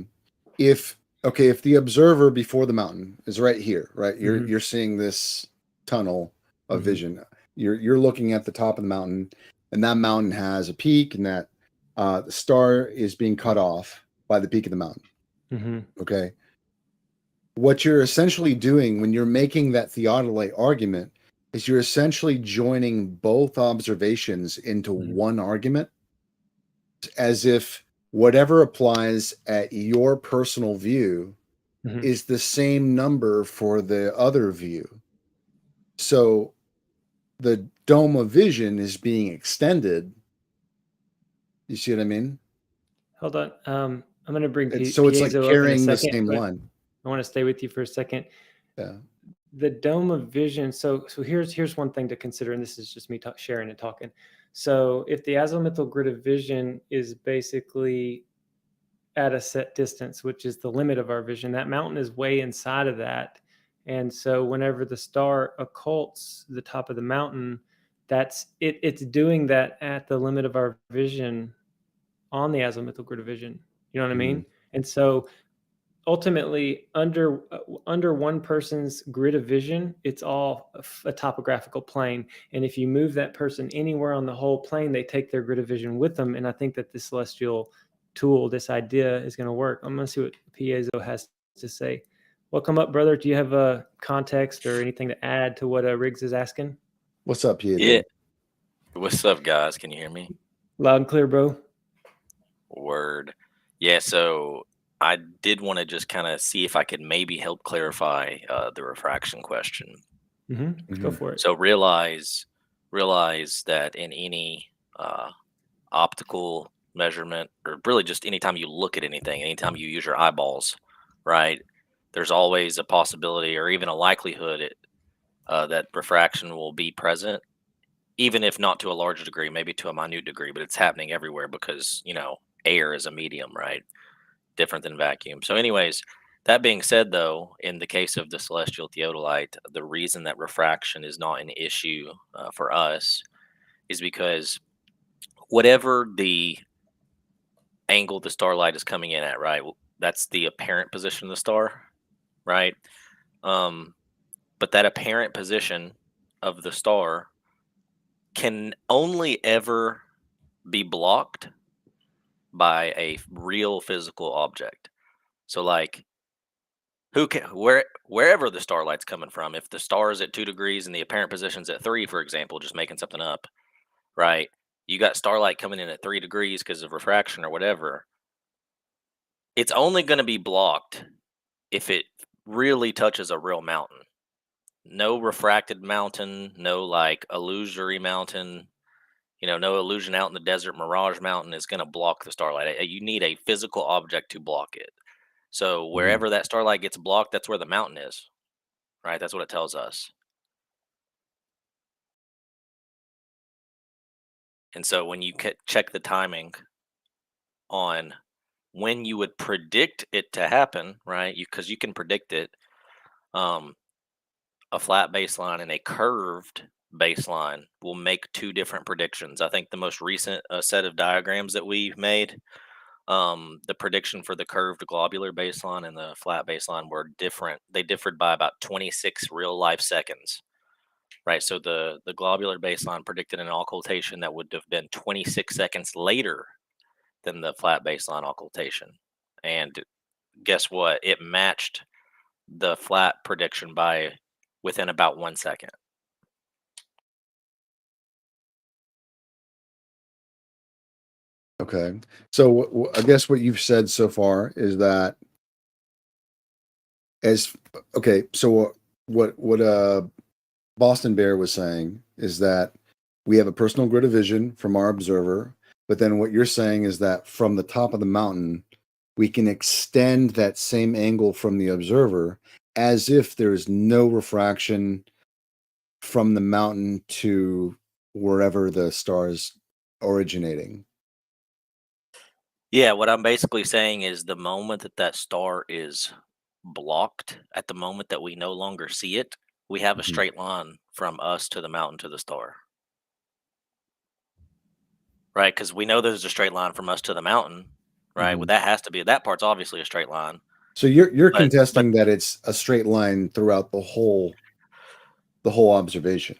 if okay, if the observer before the mountain is right here, right? Hmm. You're seeing this tunnel of Hmm. vision. You're looking at the top of the mountain, and that mountain has a peak, and that the star is being cut off by the peak of the mountain. Hmm. Okay. What you're essentially doing when you're making that theodolite argument is you're essentially joining both observations into Hmm. one argument, as if whatever applies at your personal view Hmm. is the same number for the other view. So the dome of vision is being extended. You see what I mean? Hold on. I'm going to bring So it's like Piezo up in a carrying the second, same but line. I want to stay with you for a second. Yeah. The dome of vision. So here's one thing to consider, and this is just me sharing and talking. So if the azimuthal grid of vision is basically at a set distance, which is the limit of our vision, that mountain is way inside of that. And so whenever the star occults the top of the mountain, it's doing that at the limit of our vision on the azimuthal grid of vision. You know what I Mhm. mean? And so ultimately, under one person's grid of vision, it's all a topographical plane, and if you move that person anywhere on the whole plane, they take their grid of vision with them. And I think that this celestial tool, this idea, is going to work. I'm going to see what Piezo has to say. Welcome up, brother. Do you have a context or anything to add to what Riggs is asking? What's up, Yeah. Piezo? What's up, guys? Can you hear me? Loud and clear, bro. Word. Yeah, so I did want to just kind of see if I could maybe help clarify the refraction question. Go Mhm. for it. So realize that in any optical measurement, or really just anytime you look at anything, anytime you use your eyeballs, right? There's always a possibility or even a likelihood that refraction will be present, even if not to a large degree, maybe to a minute degree, but it's happening everywhere because, air is a medium, right? Different than vacuum. So, anyways, that being said, though, in the case of the celestial theodolite, the reason that refraction is not an issue for us is because whatever the angle the starlight is coming in at, right? That's the apparent position of the star, right? Um, but that apparent position of the star can only ever be blocked by a real physical object. So like wherever the starlight's coming from, if the star is at 2 degrees and the apparent position's at 3, for example, just making something up, right? You got starlight coming in at 3 degrees because of refraction or whatever. It's only going to be blocked if it really touches a real mountain. No refracted mountain, no like illusory mountain, no illusion out in the desert mirage mountain is going to block the starlight. You need a physical object to block it. So Mhm. wherever that starlight gets blocked, that's where the mountain is, right? That's what it tells us. And so when you check the timing on when you would predict it to happen, right? Because you can predict it, um, a flat baseline and a curved baseline will make two different predictions. I think the most recent set of diagrams that we made, the prediction for the curved globular baseline and the flat baseline were different. They differed by about 26 real life seconds, right? So the globular baseline predicted an occultation that would have been 26 seconds later than the flat baseline occultation. And guess what? It matched the flat prediction by within about 1 second. Okay. So I guess what you've said so far is that so what Boston Bear was saying is that we have a personal grid of vision from our observer, but then what you're saying is that from the top of the mountain, we can extend that same angle from the observer as if there's no refraction from the mountain to wherever the star is originating. Yeah, what I'm basically saying is the moment that that star is blocked, at the moment that we no longer see it, we have a Mhm. straight line from us to the mountain to the star. Right? Because we know there's a straight line from us to the mountain, right? Well, Mhm. that has to be that part's obviously a straight line. So you're But contesting that it's a straight line throughout the whole observation.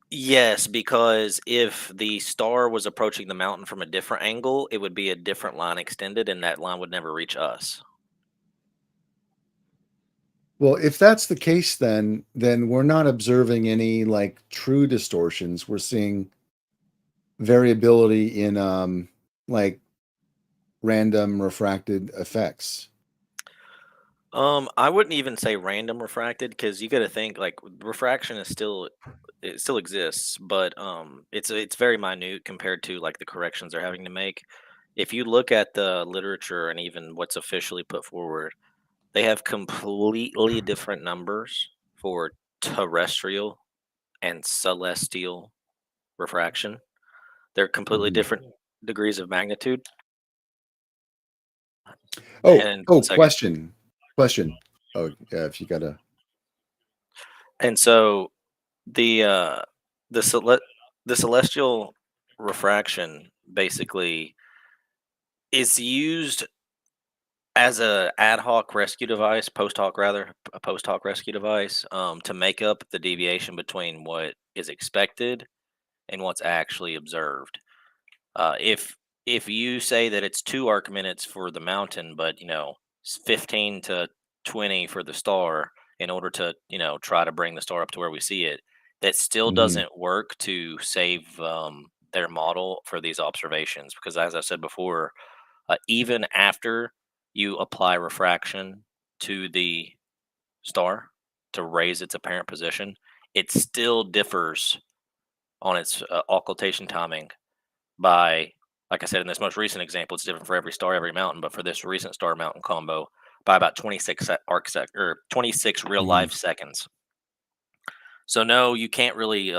yes, because if the star was approaching the mountain from a different angle, it would be a different line extended, and that line would never reach us. Well, if that's the case, then we're not observing any like true distortions. We're seeing variability in like random refracted effects. I wouldn't even say random refracted because you got to think like refraction is still it still exists, but it's very minute compared to like the corrections they're having to make. If you look at the literature and even what's officially put forward, they have completely different numbers for terrestrial and celestial refraction. They're completely Mhm. different degrees of magnitude. Oh, And one second. question. Oh, yeah, if you gotta. And so the uh the the celestial refraction basically is used as a ad hoc rescue device, post hoc rather, a post hoc rescue device, to make up the deviation between what is expected and what's actually observed. If you say that it's 2 arc minutes for the mountain, but 15 to 20 for the star in order to try to bring the star up to where we see it, that still Mhm. doesn't work to save their model for these observations because as I said before, even after you apply refraction to the star to raise its apparent position, it still differs on its occultation timing by, like I said, in this most recent example, it's different for every star, every mountain, but for this recent star mountain combo, by about 26 or 26 real Mhm. life seconds. So no, you can't really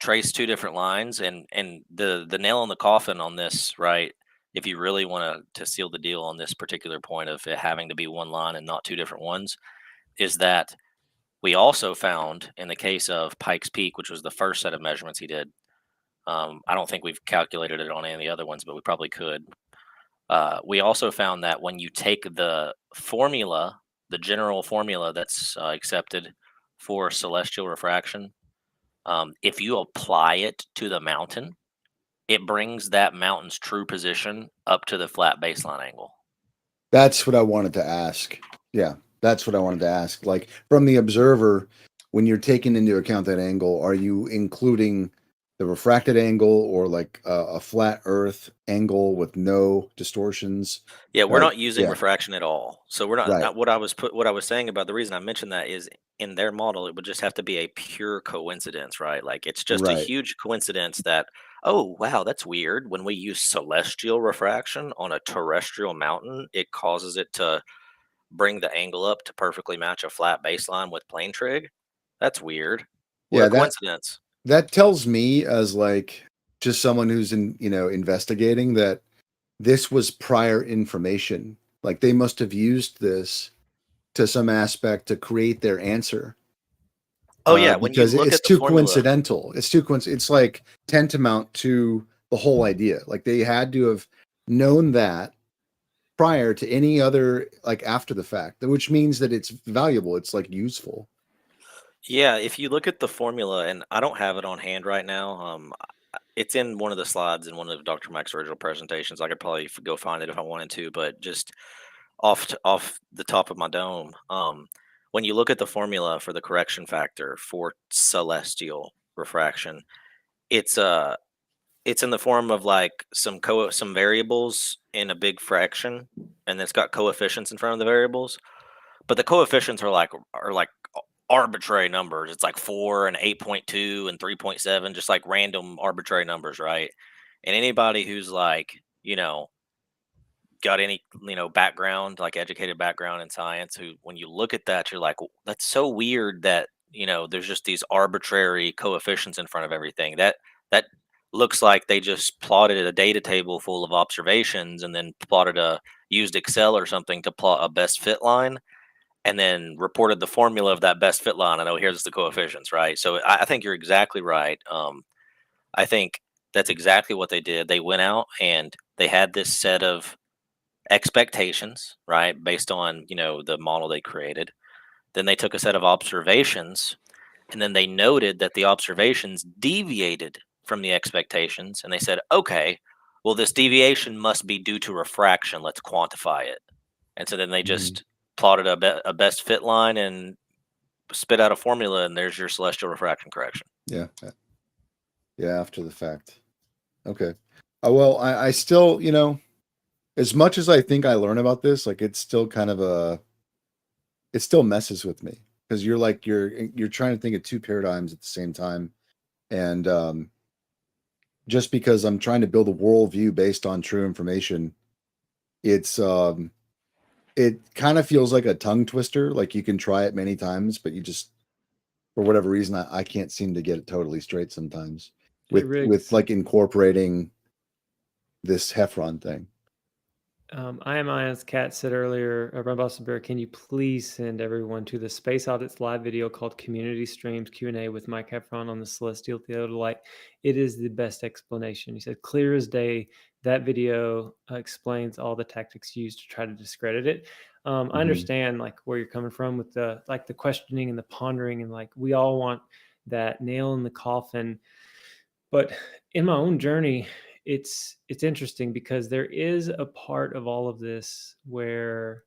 trace two different lines, and the nail in the coffin on this, right? If you really want to seal the deal on this particular point of it having to be one line and not two different ones, is that we also found in the case of Pike's Peak, which was the first set of measurements he did. I don't think we've calculated it on any of the other ones, but we probably could. We also found that when you take the formula, the general formula that's accepted for celestial refraction, if you apply it to the mountain, it brings that mountain's true position up to the flat baseline angle. That's what I wanted to ask. Yeah, that's what I wanted to ask. Like from the observer, when you're taking into account that angle, are you including the refracted angle or like a flat Earth angle with no distortions? Yeah, we're Like, not using yeah, refraction at all. So we're not. right, What I was saying about the reason I mentioned that is in their model, it would just have to be a pure coincidence, right? Like it's just a right. huge coincidence that, oh wow, that's weird. When we use celestial refraction on a terrestrial mountain, it causes it to bring the angle up to perfectly match a flat baseline with plane trig. That's weird. What a Yeah, coincidence. that tells me as like just someone who's investigating, that this was prior information. Like they must have used this to some aspect to create their answer. Oh yeah, when you Because look it's at the too formula, coincidental. It's too coincidental. It's like tantamount to the whole idea. Like they had to have known that prior to any other, like after the fact, which means that it's valuable. It's like useful. yeah, if you look at the formula, and I don't have it on hand right now, it's in one of the slides in one of Dr. Mike's original presentations. I could probably go find it if I wanted to, but just off the top of my dome, when you look at the formula for the correction factor for celestial refraction, it's it's in the form of like some variables in a big fraction, and it's got coefficients in front of the variables. But the coefficients are like arbitrary numbers. It's like 4 and 8.2 and 3.7, just like random arbitrary numbers, right? And anybody who's like, got any, background, like educated background in science, who when you look at that, you're like, that's so weird that, there's just these arbitrary coefficients in front of everything. That looks like they just plotted a data table full of observations and then used Excel or something to plot a best fit line and then reported the formula of that best fit line. I know here's the coefficients, right? So I think you're exactly right. I think that's exactly what they did. They went out and they had this set of expectations, right, based on the model they created. Then they took a set of observations, and then they noted that the observations deviated from the expectations, and they said, okay, well, this deviation must be due to refraction. Let's quantify it. And so then they just plotted a best fit line and spit out a formula, and there's your celestial refraction correction. Yeah. Yeah. After the fact. Okay. Well, I still, as much as I think I learn about this, like it's still kind of it still messes with me because you're trying to think of two paradigms at the same time. And just because I'm trying to build a worldview based on true information, it kind of feels like a tongue twister. Like you can try it many times, but you just, for whatever reason, I can't seem to get it totally straight sometimes with like incorporating this Heffron thing. I am Ian's cat said earlier, Run Boston Bear, can you please send everyone to the Space Audits live video called Community Streams Q&A with Mike Heffron on the Celestial Theodolite? It is the best explanation. He said, clear as day, that video explains all the tactics used to try to discredit it. I understand like where you're coming from with the questioning and the pondering, and like we all want that nail in the coffin. But in my own journey, it's interesting because there is a part of all of this where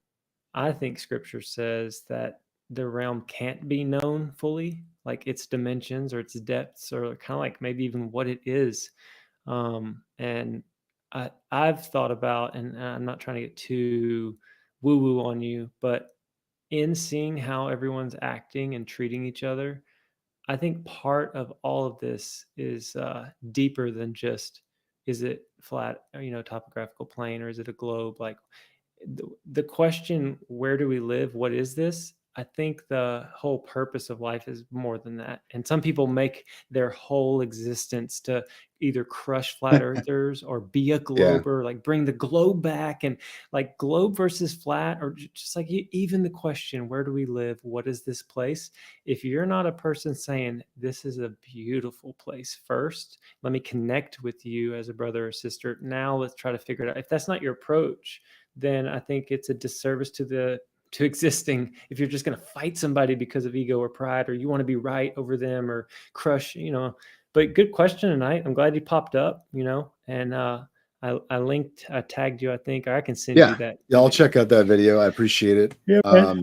I think scripture says that the realm can't be known fully, like its dimensions or its depths, or kind of like maybe even what it is. And I've thought about, and I'm not trying to get too woo woo on you, but in seeing how everyone's acting and treating each other, I think part of all of this is deeper than just, is it flat, or, topographical plane, or is it a globe? Like the question, where do we live? What is this? I think the whole purpose of life is more than that. And some people make their whole existence to either crush flat earthers or be a glober, like bring the globe back, and like globe versus flat, or just like even the question, where do we live? What is this place? If you're not a person saying this is a beautiful place first, let me connect with you as a brother or sister. Now let's try to figure it out. If that's not your approach, then I think it's a disservice to existing. If you're just going to fight somebody because of ego or pride, or you want to be right over them or crush, But good question tonight. I'm glad you popped up, and I tagged you, I think, or I can send you that. Yeah, I'll check out that video. I appreciate it. Yeah,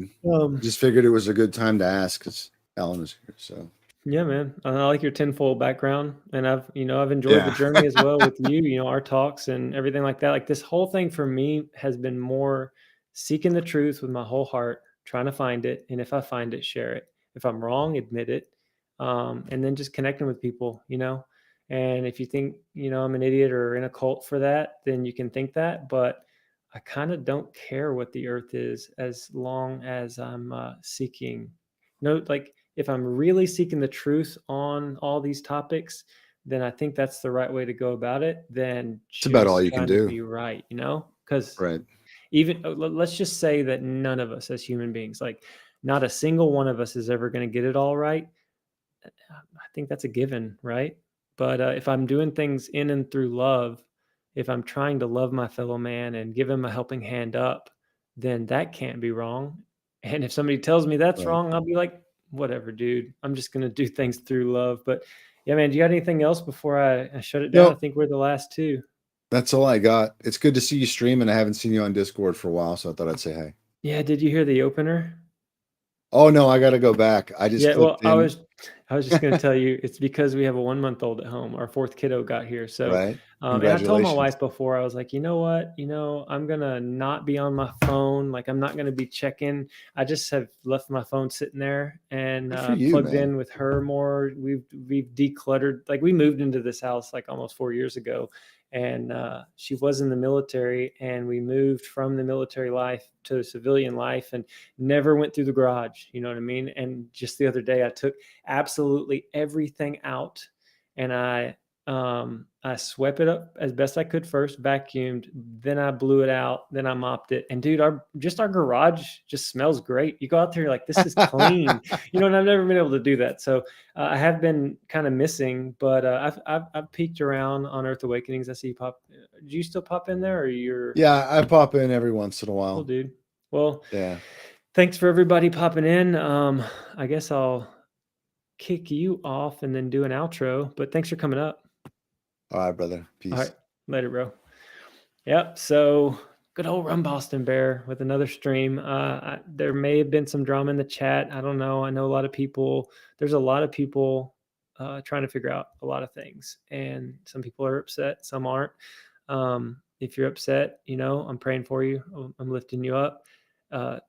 just figured it was a good time to ask because Alan was here. So yeah, man, I like your tenfold background, and I've enjoyed the journey as well with you. Our talks and everything like that. Like this whole thing for me has been more seeking the truth with my whole heart, trying to find it, and if I find it, share it. If I'm wrong, admit it, and then just connecting with people. And if you think I'm an idiot or in a cult for that, then you can think that. But I kind of don't care what the earth is as long as I'm seeking. Like if I'm really seeking the truth on all these topics, then I think that's the right way to go about it than It's about all just you can trying to do. be right, because Right. even let's just say that none of us as human beings, like not a single one of us is ever going to get it all right. I think that's a given, right? But if I'm doing things in and through love, if I'm trying to love my fellow man and give him a helping hand up, then that can't be wrong. And if somebody tells me that's Right. wrong, I'll be like, whatever, dude. I'm just going to do things through love. But yeah, man, do you got anything else before I shut it down? I No, think we're the last two. that's all I got. It's good to see you stream, and I haven't seen you on Discord for a while, so I thought I'd say hey. Yeah, did you hear the opener? Oh no, I got to go back. I just Yeah, well, clicked in. I was just going to tell you it's because we have a 1-month-old at home. Our fourth kiddo got here. So, Right. and I told my Congratulations. wife before, I was like, you know what? I'm going to not be on my phone. Like, I'm not going to be checking. I just have left my phone sitting there and Good for you, plugged man. in with her more. We've decluttered. Like, we moved into this house like almost 4 years ago. And she was in the military, and we moved from the military life to civilian life and never went through the garage. You know what I mean? And just the other day, I took absolutely everything out, and I swept it up as best I could first, vacuumed, then I blew it out, then I mopped it. And dude, our garage just smells great. You go out there, you're like, this is clean, and I've never been able to do that. So I have been kind of missing, but I've peeked around on Earth Awakenings. I see you pop. Do you still pop in there, or you're Yeah, I pop in every once in a cool, while. dude? Well, Yeah. thanks for everybody popping in. I guess I'll kick you off and then do an outro, but thanks for coming up. All right, brother. All Peace. right. Later, bro. Yep. So good old Run Boston Bear with another stream. There may have been some drama in the chat. I don't know. I know there's a lot of people trying to figure out a lot of things, and some people are upset, some aren't. If you're upset, I'm praying for you. I'm lifting you up.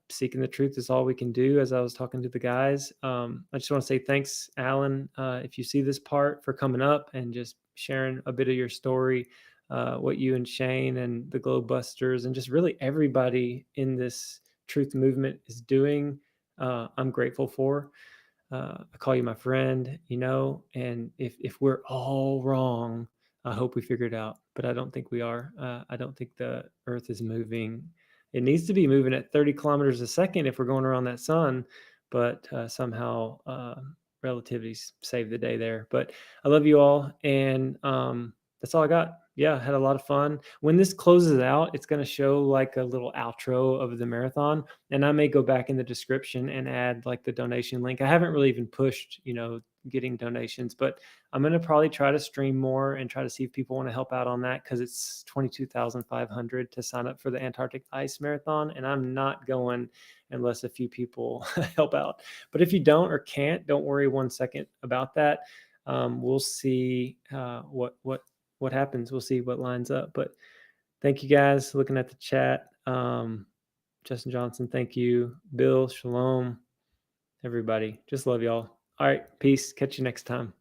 Seeking the truth is all we can do. As I was talking to the guys, I just want to say thanks, Alan, if you see this part, for coming up and just sharing a bit of your story, what you and Shane and the Globe Busters and just really everybody in this truth movement is doing. I'm grateful for. I call you my friend, and if we're all wrong, I hope we figure it out, but I don't think we are. I don't think the earth is moving. It needs to be moving at 30 kilometers a second if we're going around that sun, but somehow relativity saved the day there. But I love you all, and that's all I got. Yeah, I had a lot of fun. When this closes out, it's going to show like a little outro of the marathon, and I may go back in the description and add like the donation link. I haven't really even pushed, getting donations, but I'm going to probably try to stream more and try to see if people want to help out on that, because it's 22,500 to sign up for the Antarctic Ice Marathon, and I'm not going unless a few people help out. But if you don't or can't, don't worry 1 second about that. We'll see what happens. We'll see what lines up. But thank you guys. Looking at the chat, Justin Johnson, thank you. Bill, shalom, everybody. Just love y'all. All right, peace. Catch you next time.